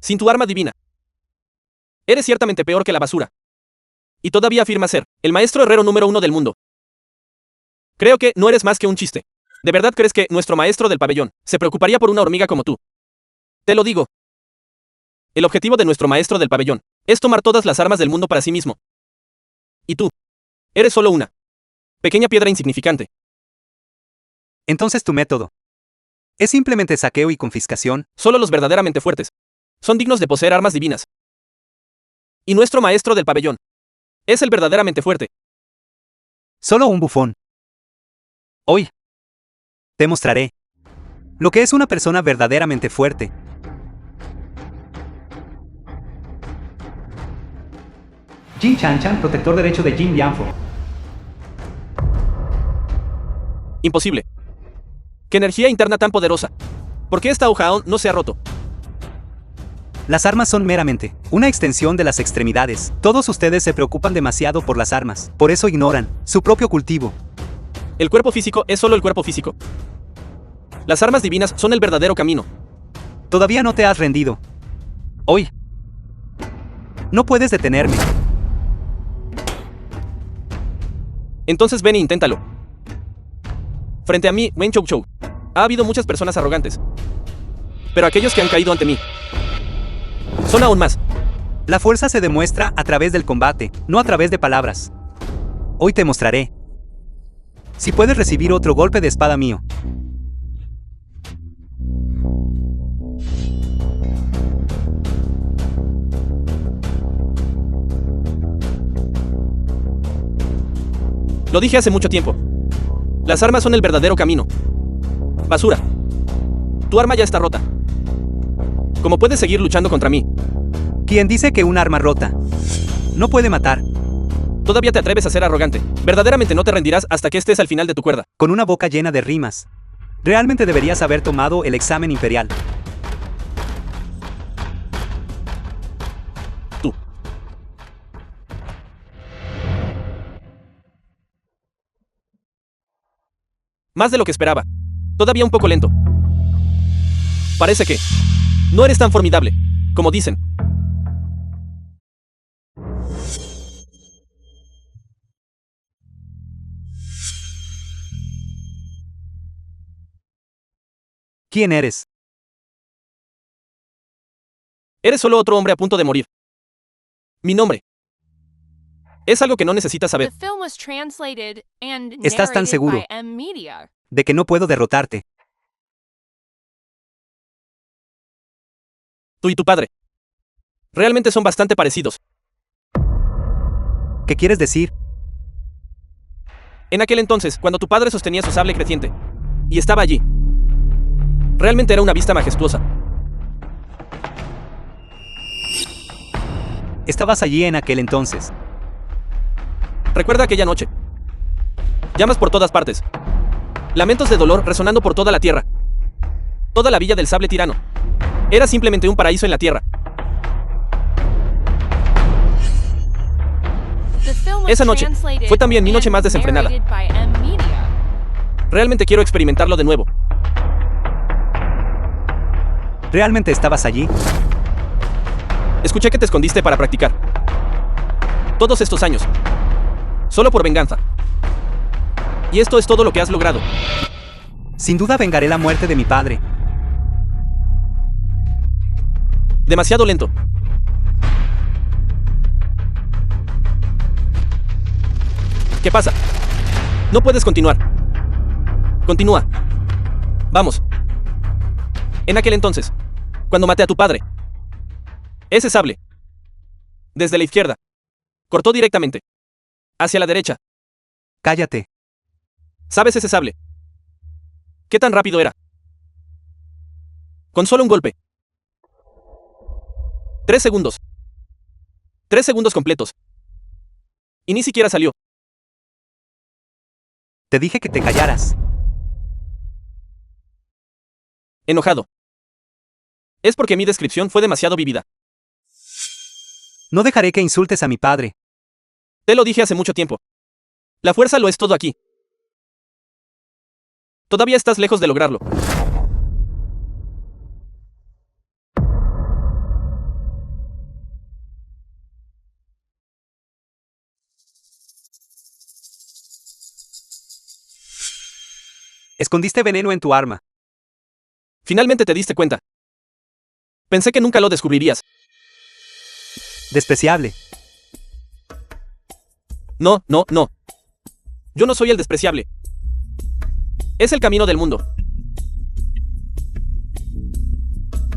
Sin tu arma divina. Eres ciertamente peor que la basura. Y todavía afirmas ser el maestro herrero número 1 del mundo. Creo que no eres más que un chiste. ¿De verdad crees que nuestro maestro del pabellón se preocuparía por una hormiga como tú? Te lo digo. El objetivo de nuestro maestro del pabellón es tomar todas las armas del mundo para sí mismo. Y tú, eres solo una pequeña piedra insignificante. Entonces tu método es simplemente saqueo y confiscación. Solo los verdaderamente fuertes son dignos de poseer armas divinas. Y nuestro maestro del pabellón es el verdaderamente fuerte. Solo un bufón. Hoy te mostraré lo que es una persona verdaderamente fuerte. Jin Chanchan, protector derecho de Jin Lianfu. Imposible. ¿Qué energía interna tan poderosa? ¿Por qué esta hoja aún no se ha roto? Las armas son meramente una extensión de las extremidades. Todos ustedes se preocupan demasiado por las armas, por eso ignoran su propio cultivo. El cuerpo físico es solo el cuerpo físico. Las armas divinas son el verdadero camino. Todavía no te has rendido. Hoy. No puedes detenerme. Entonces ven e inténtalo. Frente a mí, Wen Chou Chou, ha habido muchas personas arrogantes. Pero aquellos que han caído ante mí son aún más. La fuerza se demuestra a través del combate, no a través de palabras. Hoy te mostraré si puedes recibir otro golpe de espada mío. Lo dije hace mucho tiempo. Las armas son el verdadero camino. Basura. Tu arma ya está rota. ¿Cómo puedes seguir luchando contra mí? Quien dice que un arma rota no puede matar, Todavía te atreves a ser arrogante. Verdaderamente no te rendirás hasta que estés al final de tu cuerda. con una boca llena de rimas. Realmente deberías haber tomado el examen imperial. Tú. Más de lo que esperaba. Todavía un poco lento. Parece que no eres tan formidable, como dicen. ¿Quién eres? Eres solo otro hombre a punto de morir. Mi nombre es algo que no necesitas The saber. film was translated and ¿Estás tan narrated seguro? by M Media. De que no puedo derrotarte. Tú y tu padre realmente son bastante parecidos. ¿Qué quieres decir? En aquel entonces, cuando tu padre sostenía su sable creciente y estaba allí, realmente era una vista majestuosa. Estabas allí en aquel entonces. Recuerda aquella noche. Llamas por todas partes. Lamentos de dolor resonando por toda la tierra. Toda la villa del sable tirano era simplemente un paraíso en la tierra. The film was Esa noche translated fue también mi noche and más desenfrenada. narrated by M Media. Realmente quiero experimentarlo de nuevo. ¿Realmente estabas allí? Escuché que te escondiste para practicar. Todos estos años. Solo por venganza. Y esto es todo lo que has logrado. Sin duda vengaré la muerte de mi padre. Demasiado lento. ¿Qué pasa? No puedes continuar. Continúa. Vamos. En aquel entonces, cuando maté a tu padre, ese sable, desde la izquierda, cortó directamente hacia la derecha. Cállate. ¿Sabes ese sable? ¿Qué tan rápido era? Con solo un golpe. 3 segundos. 3 segundos completos. Y ni siquiera salió. Te dije que te callaras. Enojado. Es porque mi descripción fue demasiado vívida. No dejaré que insultes a mi padre. Te lo dije hace mucho tiempo. La fuerza lo es todo aquí. Todavía estás lejos de lograrlo. Escondiste veneno en tu arma. Finalmente te diste cuenta. Pensé que nunca lo descubrirías. Despreciable. No, no, no. Yo no soy el despreciable. Es el camino del mundo.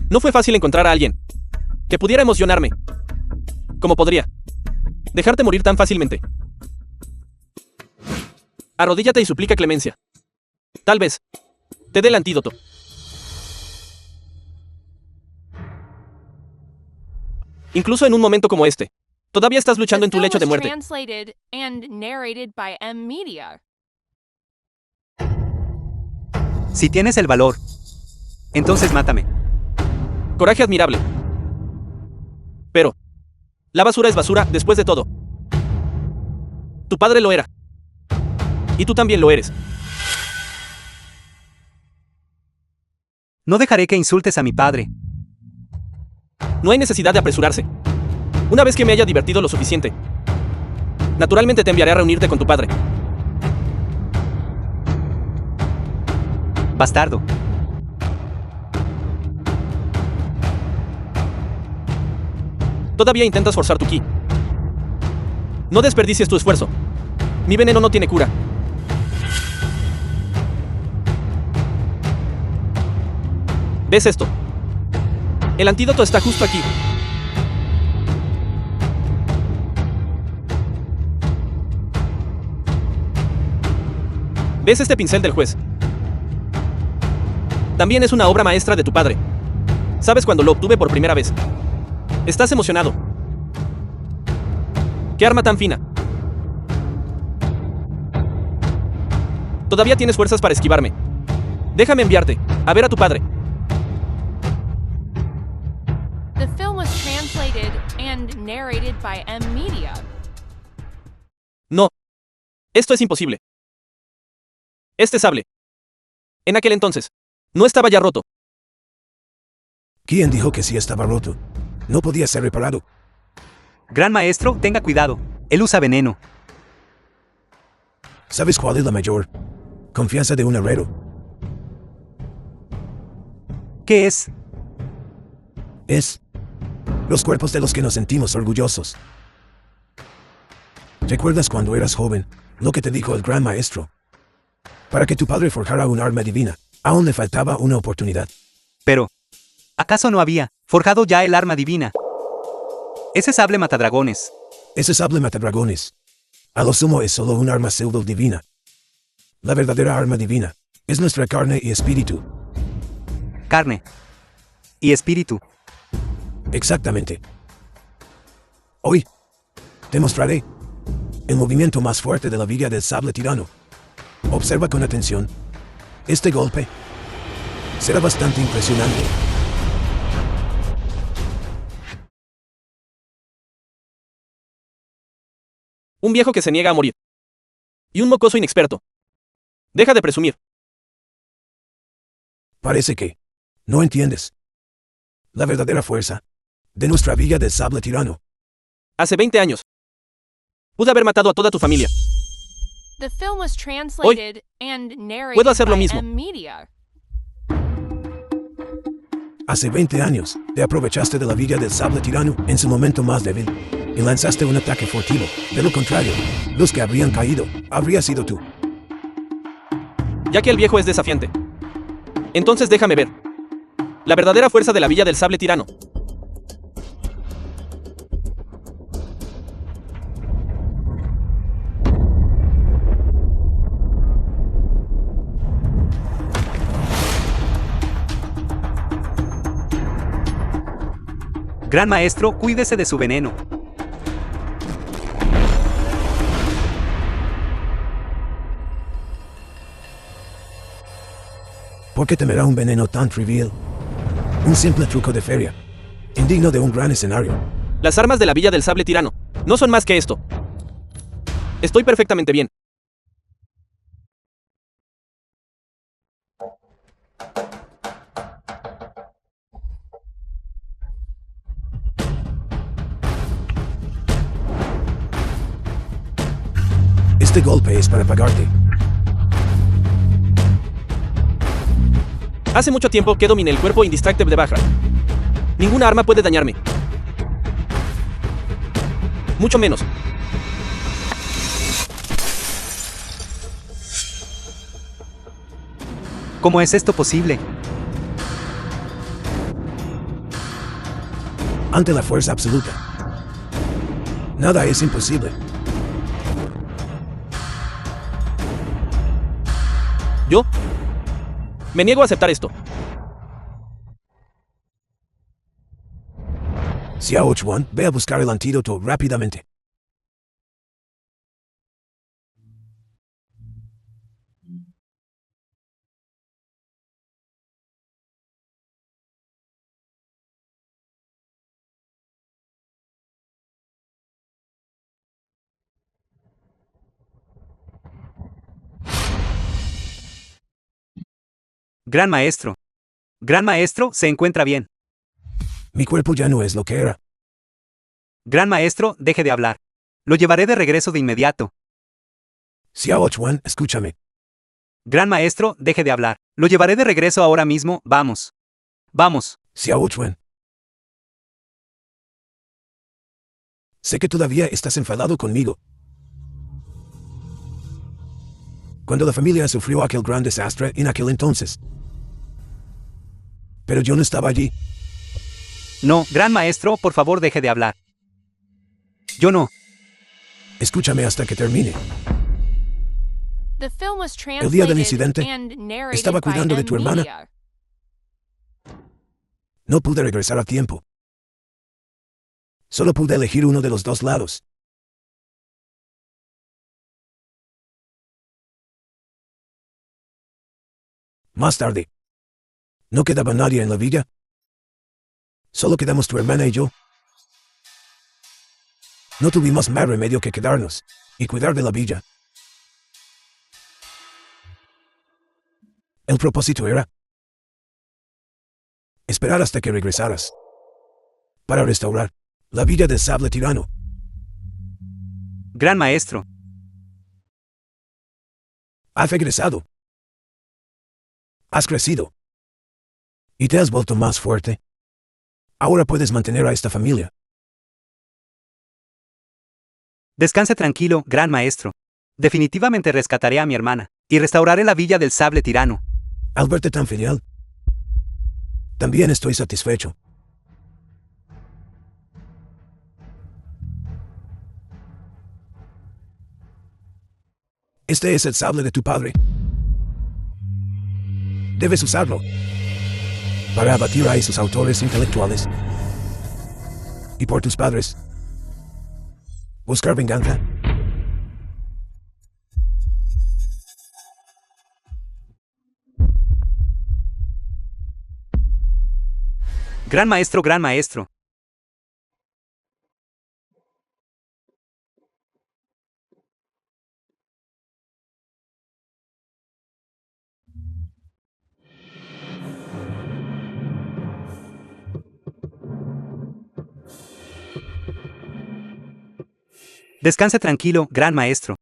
No fue fácil encontrar a alguien que pudiera emocionarme. Como podría dejarte morir tan fácilmente. Arrodíllate y suplica clemencia. Tal vez te dé el antídoto. Incluso en un momento como este, todavía estás luchando en tu lecho de muerte. Translated and narrated by M Media. Si tienes el valor, entonces mátame. Coraje admirable. La basura es basura, después de todo. Tu padre lo era. Y tú también lo eres. No dejaré que insultes a mi padre. No hay necesidad de apresurarse. Una vez que me haya divertido lo suficiente, naturalmente te enviaré a reunirte con tu padre. Bastardo. Todavía intentas forzar tu ki. No desperdicies tu esfuerzo. Mi veneno no tiene cura. ¿Ves esto? El antídoto está justo aquí. ¿Ves este pincel del juez? También es una obra maestra de tu padre. ¿Sabes cuando lo obtuve por primera vez? Estás emocionado. ¿Qué arma tan fina? Todavía tienes fuerzas para esquivarme. Déjame enviarte a ver a tu padre. The film was translated and narrated by M Media. No. Esto es imposible. Este sable. En aquel entonces, no estaba ya roto. ¿Quién dijo que sí estaba roto? No podía ser reparado. Gran maestro, tenga cuidado. Él usa veneno. ¿Sabes cuál es la mayor confianza de un herrero? ¿Qué es? Es los cuerpos de los que nos sentimos orgullosos. ¿Recuerdas cuando eras joven lo que te dijo el gran maestro? Para que tu padre forjara un arma divina, aún le faltaba una oportunidad. Pero, ¿acaso no había forjado ya el arma divina? Ese sable matadragones. Ese sable matadragones. A lo sumo es solo un arma pseudo divina. La verdadera arma divina es nuestra carne y espíritu. Carne. Y espíritu. Exactamente. Hoy te mostraré el movimiento más fuerte de la villa del sable tirano. Observa con atención. Este golpe será bastante impresionante. Un viejo que se niega a morir. Y un mocoso inexperto. Deja de presumir. Parece que no entiendes la verdadera fuerza de nuestra villa del sable tirano. Hace 20 años. Pude haber matado a toda tu familia. The film was translated and narrated puedo hacer lo by mismo. M Media. Hace 20 años, te aprovechaste de la villa del sable tirano en su momento más débil y lanzaste un ataque furtivo. De lo contrario, los que habrían caído habría sido tú. Ya que el viejo es desafiante. Entonces déjame ver la verdadera fuerza de la villa del sable tirano. Gran maestro, cuídese de su veneno. ¿Por qué temerá un veneno tan trivial? Un simple truco de feria, indigno de un gran escenario. Las armas de la villa del sable tirano no son más que esto. Estoy perfectamente bien. Este golpe es para pagarte. Hace mucho tiempo que dominé el cuerpo indistractable de Bahra. Ninguna arma puede dañarme. Mucho menos. ¿Cómo es esto posible? Ante la fuerza absoluta, nada es imposible. Yo me niego a aceptar esto. Xiao Chuan, ve a buscar el antídoto rápidamente. Gran maestro. Gran maestro, se encuentra bien. Mi cuerpo ya no es lo que era. Gran maestro, deje de hablar. Lo llevaré de regreso de inmediato. Xiao Chuan, escúchame. Gran maestro, deje de hablar. Lo llevaré de regreso ahora mismo, vamos. Vamos. Xiao Chuan. Sé que todavía estás enfadado conmigo. Cuando la familia sufrió aquel gran desastre en aquel entonces. Pero yo no estaba allí. No, gran maestro, por favor deje de hablar. Yo no. Escúchame hasta que termine. The film was El día del translated incidente, and narrated estaba by cuidando de M tu hermana. Media. No pude regresar a tiempo. Solo pude elegir uno de los dos lados. Más tarde. No quedaba nadie en la villa. Solo quedamos tu hermana y yo. No tuvimos más remedio que quedarnos y cuidar de la villa. El propósito era esperar hasta que regresaras para restaurar la villa del sable tirano. Gran maestro. Has regresado. Has crecido. Y te has vuelto más fuerte. Ahora puedes mantener a esta familia. Descanse tranquilo, gran maestro. Definitivamente rescataré a mi hermana y restauraré la villa del sable tirano. Al verte tan filial, también estoy satisfecho. Este es el sable de tu padre. Debes usarlo para abatir a esos autores intelectuales. Y por tus padres, buscar venganza. Gran maestro, gran maestro. Descanse tranquilo, gran maestro.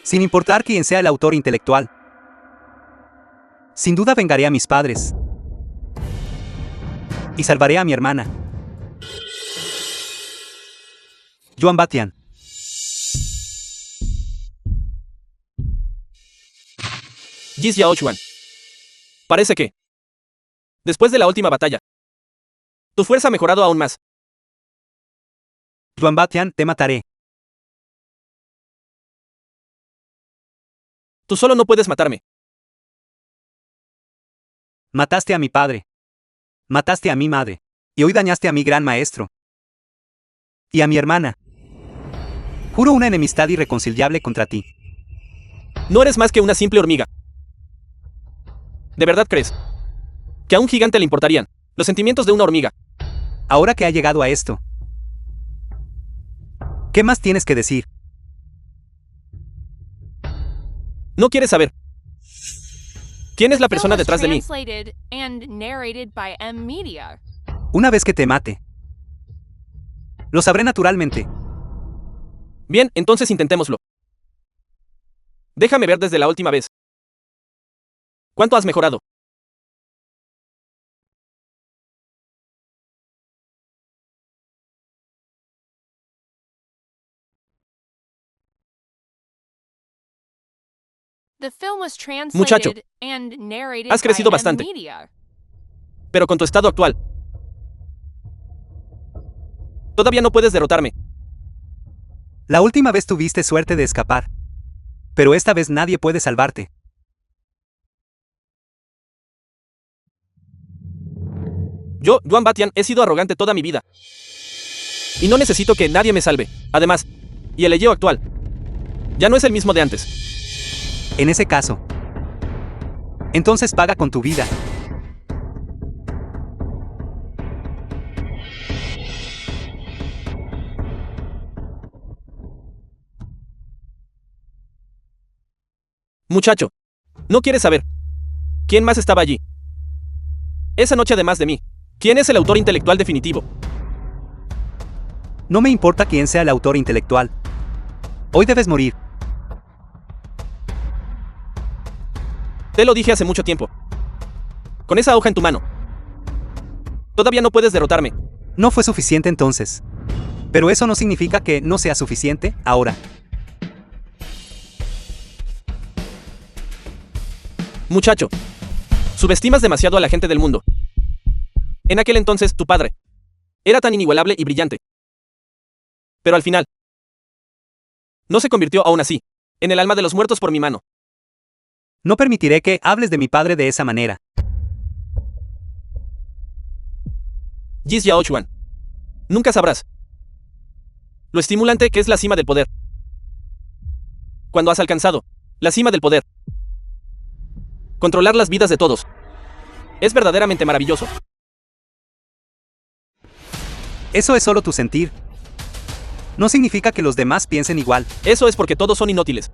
Sin importar quién sea el autor intelectual. Sin duda vengaré a mis padres. Y salvaré a mi hermana. Yuan Batian. Yi Xiaochuan. Parece que, después de la última batalla, tu fuerza ha mejorado aún más. Yuan Batian, te mataré. Tú solo no puedes matarme. Mataste a mi padre. Mataste a mi madre. Y hoy dañaste a mi gran maestro. Y a mi hermana. Juro una enemistad irreconciliable contra ti. No eres más que una simple hormiga. ¿De verdad crees que a un gigante le importarían los sentimientos de una hormiga? Ahora que ha llegado a esto, ¿qué más tienes que decir? No quieres saber quién es la The film persona was detrás de mí. translated and narrated by M Media. Una vez que te mate, lo sabré naturalmente. Bien, entonces intentémoslo. Déjame ver desde la última vez. ¿Cuánto has mejorado? The film was Muchacho, translated and narrated has crecido by bastante. M Media. Pero con tu estado actual, todavía no puedes derrotarme. La última vez tuviste suerte de escapar. Pero esta vez nadie puede salvarte. Yo, Yuan Batian, he sido arrogante toda mi vida. Y no necesito que nadie me salve. Además, y el Leyeo actual ya no es el mismo de antes. En ese caso, entonces paga con tu vida. Muchacho, no quieres saber ¿Quién más estaba allí? Esa noche además de mí. ¿Quién es el autor intelectual definitivo? No me importa quién sea el autor intelectual. Hoy debes morir. Te lo dije hace mucho tiempo. Con esa hoja en tu mano. Todavía no puedes derrotarme. No fue suficiente entonces. Pero eso no significa que no sea suficiente ahora. Muchacho, subestimas demasiado a la gente del mundo. En aquel entonces, tu padre era tan inigualable y brillante. Pero al final, no se convirtió aún así en el alma de los muertos por mi mano. No permitiré que hables de mi padre de esa manera. Jis Yaochuan, nunca sabrás lo estimulante que es la cima del poder. Cuando has alcanzado la cima del poder, controlar las vidas de todos es verdaderamente maravilloso. Eso es solo tu sentir. No significa que los demás piensen igual. Eso es porque todos son inútiles.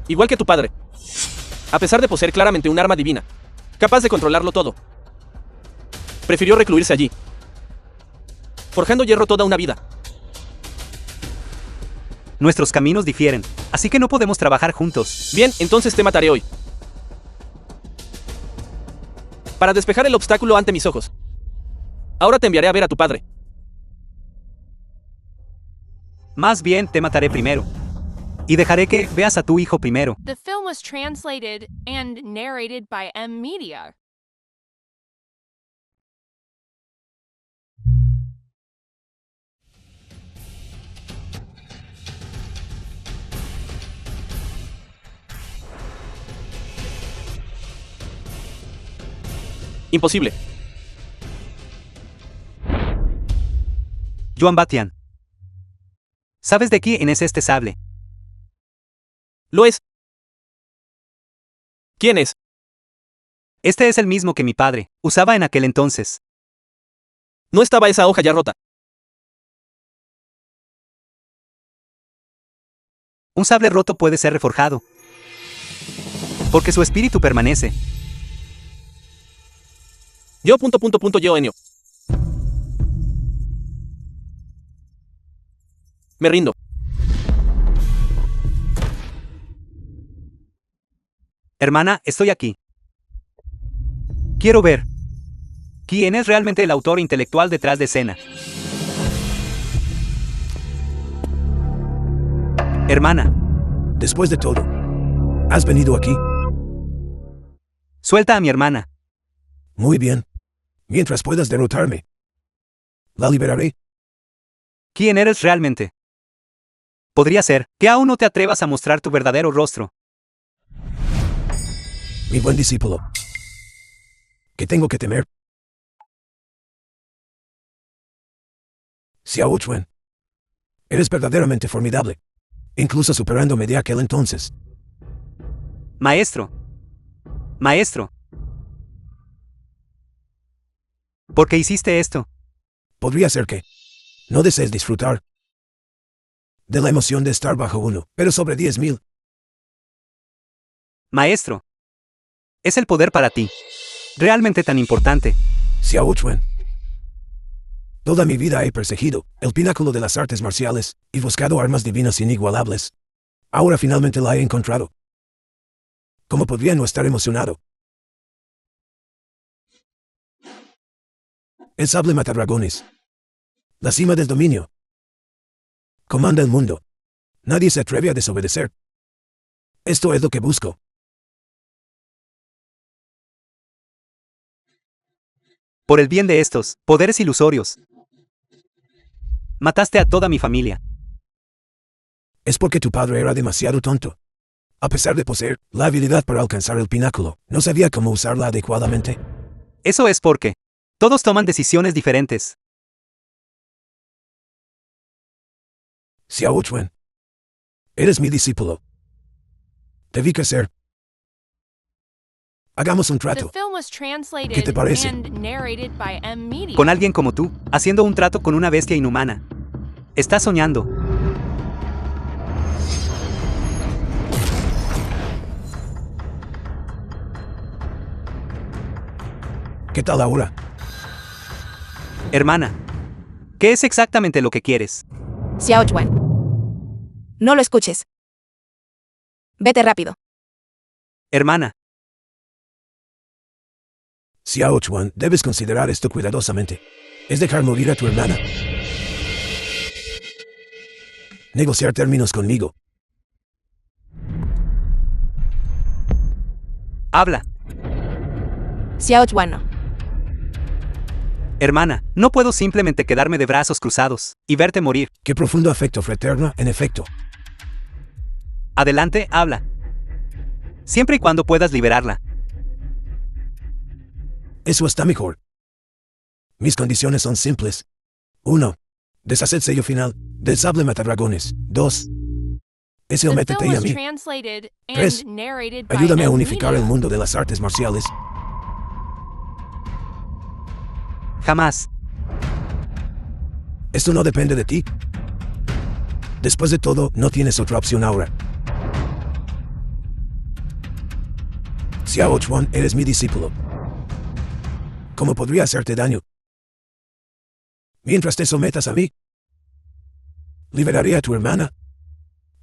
Igual que tu padre. A pesar de poseer claramente un arma divina, capaz de controlarlo todo, prefirió recluirse allí, forjando hierro toda una vida. Nuestros caminos difieren, así que no podemos trabajar juntos. Bien, entonces te mataré hoy. Para despejar el obstáculo ante mis ojos. Ahora te enviaré a ver a tu padre. Más bien te mataré primero. Y dejaré que veas a tu hijo primero. The film was translated and narrated by M Media. Imposible. Yuan Batian. ¿Sabes de quién es este sable? Lo es. ¿Quién es? Este es el mismo que mi padre usaba en aquel entonces. No estaba esa hoja ya rota. Un sable roto puede ser reforjado. Porque su espíritu permanece. Yo. Me rindo. Hermana, estoy aquí. Quiero ver quién es realmente el autor intelectual detrás de escena. Hermana, Después de todo, ¿has venido aquí? suelta a mi hermana. Muy bien. Mientras puedas derrotarme, la liberaré. ¿Quién eres realmente? Podría ser que aún no te atrevas a mostrar tu verdadero rostro. Mi buen discípulo. ¿Qué tengo que temer? Xiao Chuan. Eres verdaderamente formidable. Incluso superándome de aquel entonces. Maestro. Maestro. ¿Por qué hiciste esto? Podría ser que no desees disfrutar de la emoción de estar bajo uno, pero sobre 10,000. Maestro. ¿Es el poder para ti realmente tan importante? Xiao Chuan. Toda mi vida he perseguido el pináculo de las artes marciales y buscado armas divinas inigualables. Ahora finalmente la he encontrado. ¿Cómo podría no estar emocionado? El sable matadragones. La cima del dominio. Comanda el mundo. Nadie se atreve a desobedecer. Esto es lo que busco. Por el bien de estos poderes ilusorios, mataste a toda mi familia. Es porque tu padre era demasiado tonto. A pesar de poseer la habilidad para alcanzar el pináculo, no sabía cómo usarla adecuadamente. Eso es porque todos toman decisiones diferentes. Xiao Chuan. Eres mi discípulo. Debí crecer. Hagamos un The trato. film was translated ¿Qué te parece? and narrated by M Media. Con alguien como tú, haciendo un trato con una bestia inhumana. Estás soñando. ¿Qué tal ahora? Hermana, ¿qué es exactamente lo que quieres? Xiao Chuan. No lo escuches. Vete rápido. Hermana, Xiao Chuan, debes considerar esto cuidadosamente. ¿Es dejar morir a tu hermana? Negociar términos conmigo. habla. Xiao Chuan no. Hermana, no puedo simplemente quedarme de brazos cruzados y verte morir. Qué profundo afecto fraterno, en efecto. Adelante, habla. Siempre y cuando puedas liberarla. Eso está mejor. Mis condiciones son simples. 1. Deshacer el sello final del sable matadragones. 2. Ese The ométete film y a was mí. translated and 3. narrated by Ayúdame a M. unificar el Media. mundo de las artes marciales. Jamás. Esto no depende de ti. Después de todo, no tienes otra opción ahora. Xiao Chuan, eres mi discípulo. ¿Cómo podría hacerte daño? Mientras te sometas a mí, liberaré a tu hermana.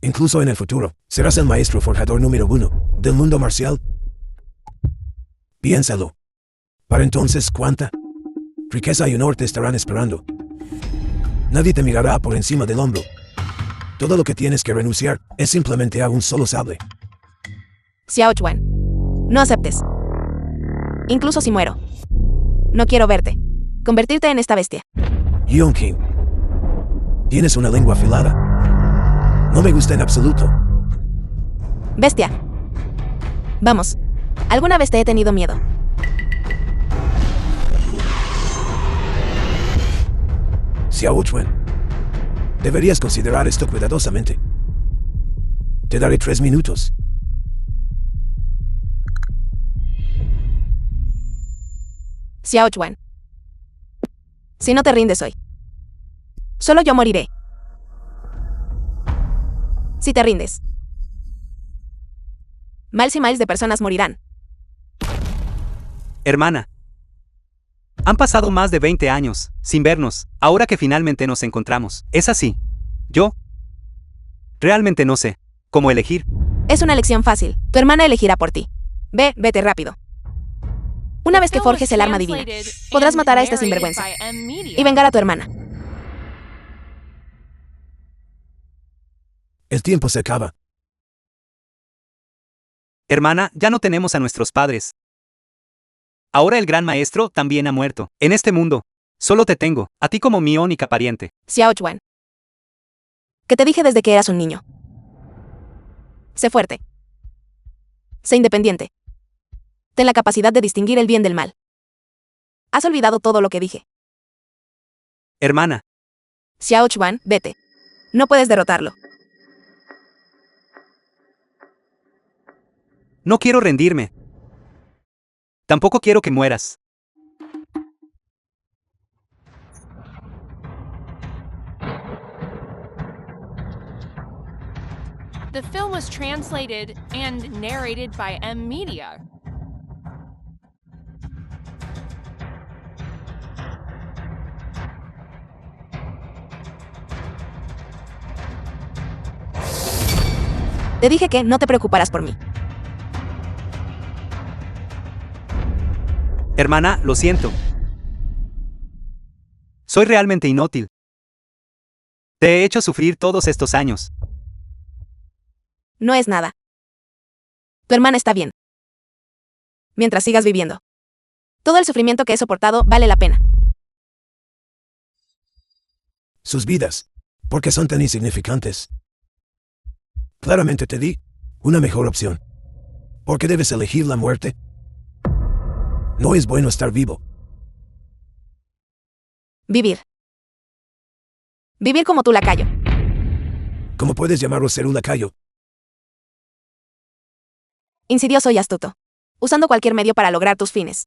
Incluso en el futuro, serás el maestro forjador número 1 del mundo marcial. Piénsalo. Para entonces, ¿cuánta riqueza y honor te estarán esperando? Nadie te mirará por encima del hombro. Todo lo que tienes que renunciar es simplemente a un solo sable. Xiao Chuan. No aceptes. Incluso si muero. No quiero verte. Convertirte en esta bestia. Yeon King, tienes una lengua afilada. No me gusta en absoluto. Bestia. Vamos. Alguna vez te he tenido miedo. Xiao Chuan, deberías considerar esto cuidadosamente. Te daré 3 minutos. Xiao Chuan. Si no te rindes hoy, solo yo moriré. Si te rindes, miles y miles de personas morirán. Hermana. Han pasado más de 20 años, sin vernos, ahora que finalmente nos encontramos. ¿Es así? Yo realmente no sé cómo elegir. Es una elección fácil. Tu hermana elegirá por ti. Vete rápido. Una vez que forjes el arma divina, podrás matar a este sinvergüenza y vengar a tu hermana. El tiempo se acaba. Hermana, ya no tenemos a nuestros padres. Ahora el gran maestro también ha muerto. En este mundo, solo te tengo, a ti como mi única pariente. Xiao Chuan. Que te dije desde que eras un niño. Sé fuerte. Sé independiente. Ten la capacidad de distinguir el bien del mal. ¿Has olvidado todo lo que dije? Hermana, Xiao Chuan, vete. No puedes derrotarlo. no quiero rendirme. Tampoco quiero que mueras. The film was translated and narrated by M. Media. Te dije que no te preocuparas por mí. Hermana, lo siento. Soy realmente inútil. Te he hecho sufrir todos estos años. No es nada. Tu hermana está bien. Mientras sigas viviendo. Todo el sufrimiento que he soportado vale la pena. Sus vidas. ¿Por qué son tan insignificantes? Claramente te di una mejor opción. ¿Por qué debes elegir la muerte? No es bueno estar vivo. Vivir. Vivir como tu lacayo. ¿Cómo puedes llamarlo ser un lacayo? Insidioso y astuto. Usando cualquier medio para lograr tus fines.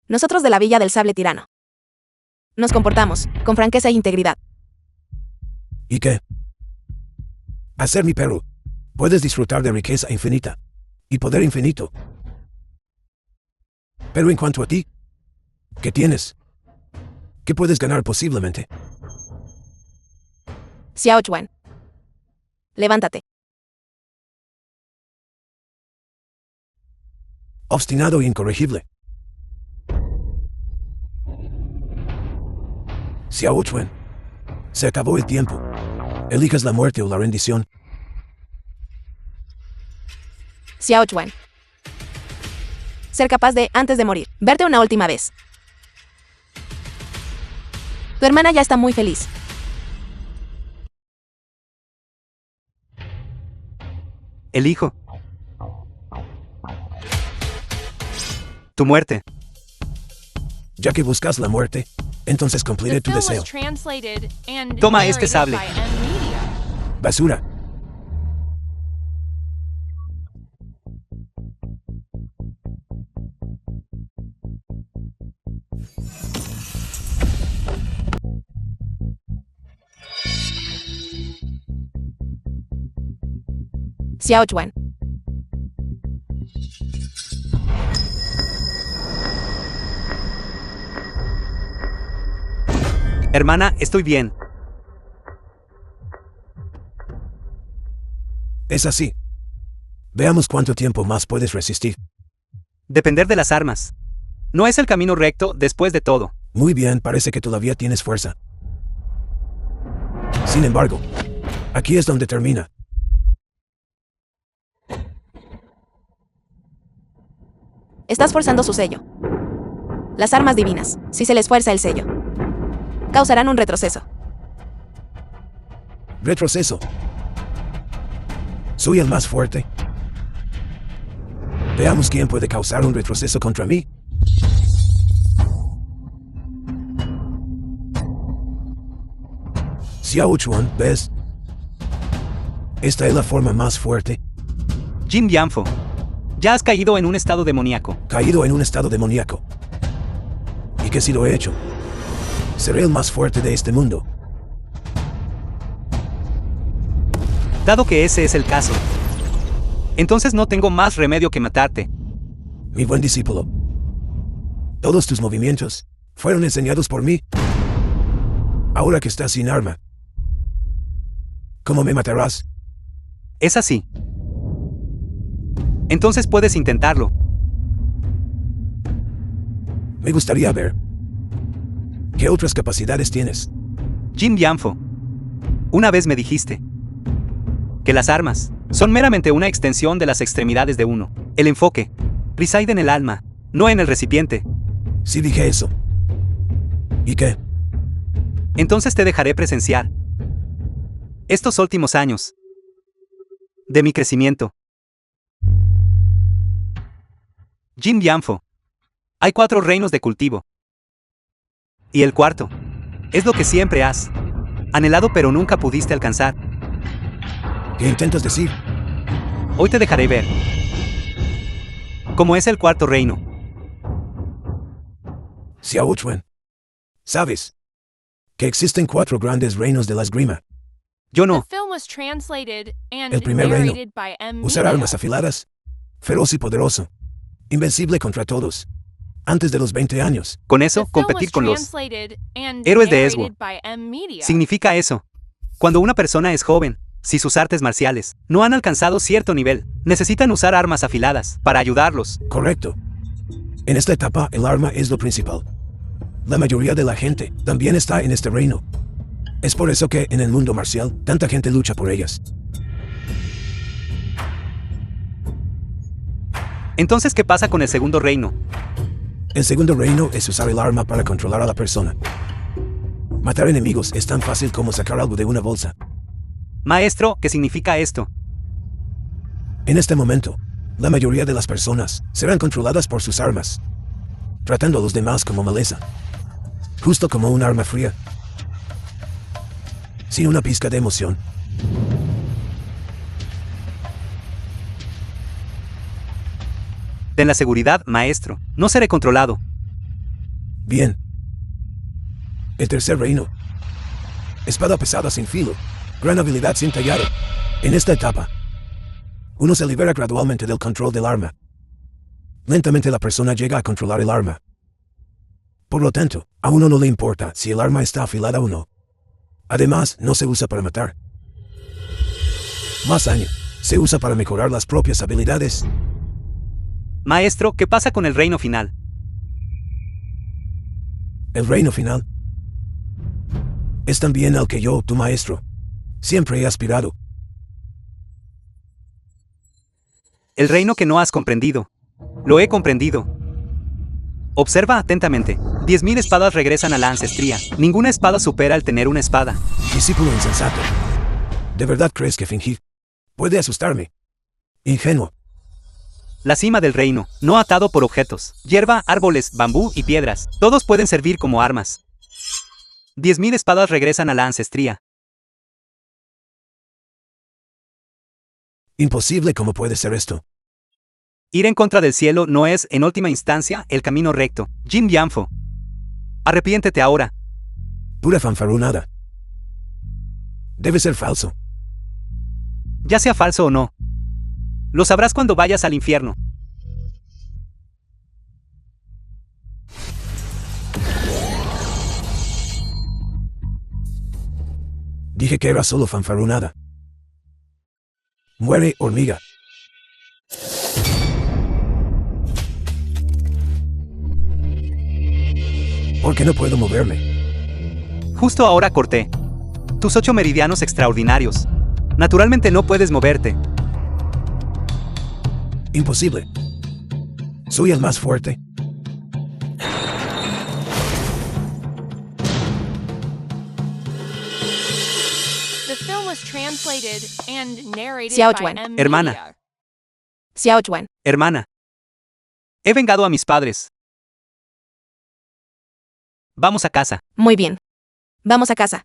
Nosotros de la Villa del Sable Tirano. Nos comportamos con franqueza e integridad. ¿Y qué? Hacer mi perro. Puedes disfrutar de riqueza infinita y poder infinito. Pero en cuanto a ti, ¿Qué tienes? ¿Qué puedes ganar posiblemente? Xiao Chuan. Levántate. Obstinado e incorregible. Xiao Chuan. Se acabó el tiempo. Elijas la muerte o la rendición. Xiao Chuan. Ser capaz de, antes de morir, verte una última vez. Tu hermana ya está muy feliz. Elijo. Tu muerte. Ya que buscas la muerte, entonces cumpliré The tu film deseo. was translated and Toma este narrated sable. by M Media. Basura. Xiao Chuan. Hermana, estoy bien. Es así. Veamos cuánto tiempo más puedes resistir. Depender de las armas. No es el camino recto después de todo. Muy bien, parece que todavía tienes fuerza. Sin embargo, aquí es donde termina. Estás forzando su sello. Las armas divinas, si se les fuerza el sello, causarán un retroceso. Retroceso. Soy el más fuerte. Veamos quién puede causar un retroceso contra mí. Xiao Chuan, ¿ves? Esta es la forma más fuerte. Jin Bianfo. Ya has caído en un estado demoníaco. Caído en un estado demoníaco. ¿Y qué si lo he hecho? Seré el más fuerte de este mundo. Dado que ese es el caso, entonces no tengo más remedio que matarte. Mi buen discípulo. Todos tus movimientos fueron enseñados por mí. Ahora que estás sin arma, ¿cómo me matarás? Es así. Entonces puedes intentarlo. Me gustaría ver. ¿Qué otras capacidades tienes? Jin Bianfo. Una vez me dijiste que las armas son meramente una extensión de las extremidades de uno. El enfoque reside en el alma, no en el recipiente. Sí dije eso. ¿Y qué? Entonces te dejaré presenciar estos últimos años de mi crecimiento. Jin Bianfo. Hay 4 reinos de cultivo. Y el cuarto es lo que siempre has anhelado pero nunca pudiste alcanzar. ¿Qué intentas decir? Hoy te dejaré ver cómo es el cuarto reino. Xiao Chuan. ¿Sabes que existen 4 grandes reinos de la esgrima? Yo The no. film was translated and El primer reino. narrated by M Usar Media. armas afiladas. Feroz y poderoso. Invencible contra todos. Antes de los 20 años. Con The eso, film competir was con los translated and héroes de narrated Eswo. by M Media. significa eso. Cuando una persona es joven, si sus artes marciales no han alcanzado cierto nivel, necesitan usar armas afiladas para ayudarlos. Correcto. En esta etapa, el arma es lo principal. La mayoría de la gente también está en este reino. Es por eso que en el mundo marcial, tanta gente lucha por ellas. Entonces, ¿qué pasa con el segundo reino? El segundo reino es usar el arma para controlar a la persona. Matar enemigos es tan fácil como sacar algo de una bolsa. Maestro, ¿qué significa esto? En este momento, la mayoría de las personas serán controladas por sus armas, tratando a los demás como maleza, justo como un arma fría, sin una pizca de emoción. Ten la seguridad, maestro. No seré controlado. Bien. El tercer reino. Espada pesada sin filo, gran habilidad sin tallar. En esta etapa, uno se libera gradualmente del control del arma. Lentamente la persona llega a controlar el arma. Por lo tanto, a uno no le importa si el arma está afilada o no. Además, no se usa para matar. Más año, se usa para mejorar las propias habilidades. Maestro, ¿qué pasa con el reino final? El reino final es también al que yo, tu maestro, siempre he aspirado. El reino que no has comprendido. Lo he comprendido. Observa atentamente. 10.000 espadas regresan a la ancestría. Ninguna espada supera el tener una espada. Discípulo insensato. ¿De verdad crees que fingir puede asustarme? Ingenuo. La cima del reino, no atado por objetos. Hierba, árboles, bambú y piedras. Todos pueden servir como armas. 10.000 espadas regresan a la ancestría. Imposible, ¿cómo puede ser esto? Ir en contra del cielo no es, en última instancia, el camino recto. Jin Bianfo. Arrepiéntete ahora. Pura fanfarronada. Debe ser falso. Ya sea falso o no. Lo sabrás cuando vayas al infierno. Dije que era solo fanfarronada. Muere, hormiga. ¿Por qué no puedo moverme? Justo ahora corté tus 8 meridianos extraordinarios. Naturalmente no puedes moverte. Imposible. Soy el más fuerte. The film was translated and narrated Xiao by Chuan. M. Hermana. Media. Xiao Chuan. Hermana. He vengado a mis padres. Vamos a casa. Muy bien. Vamos a casa.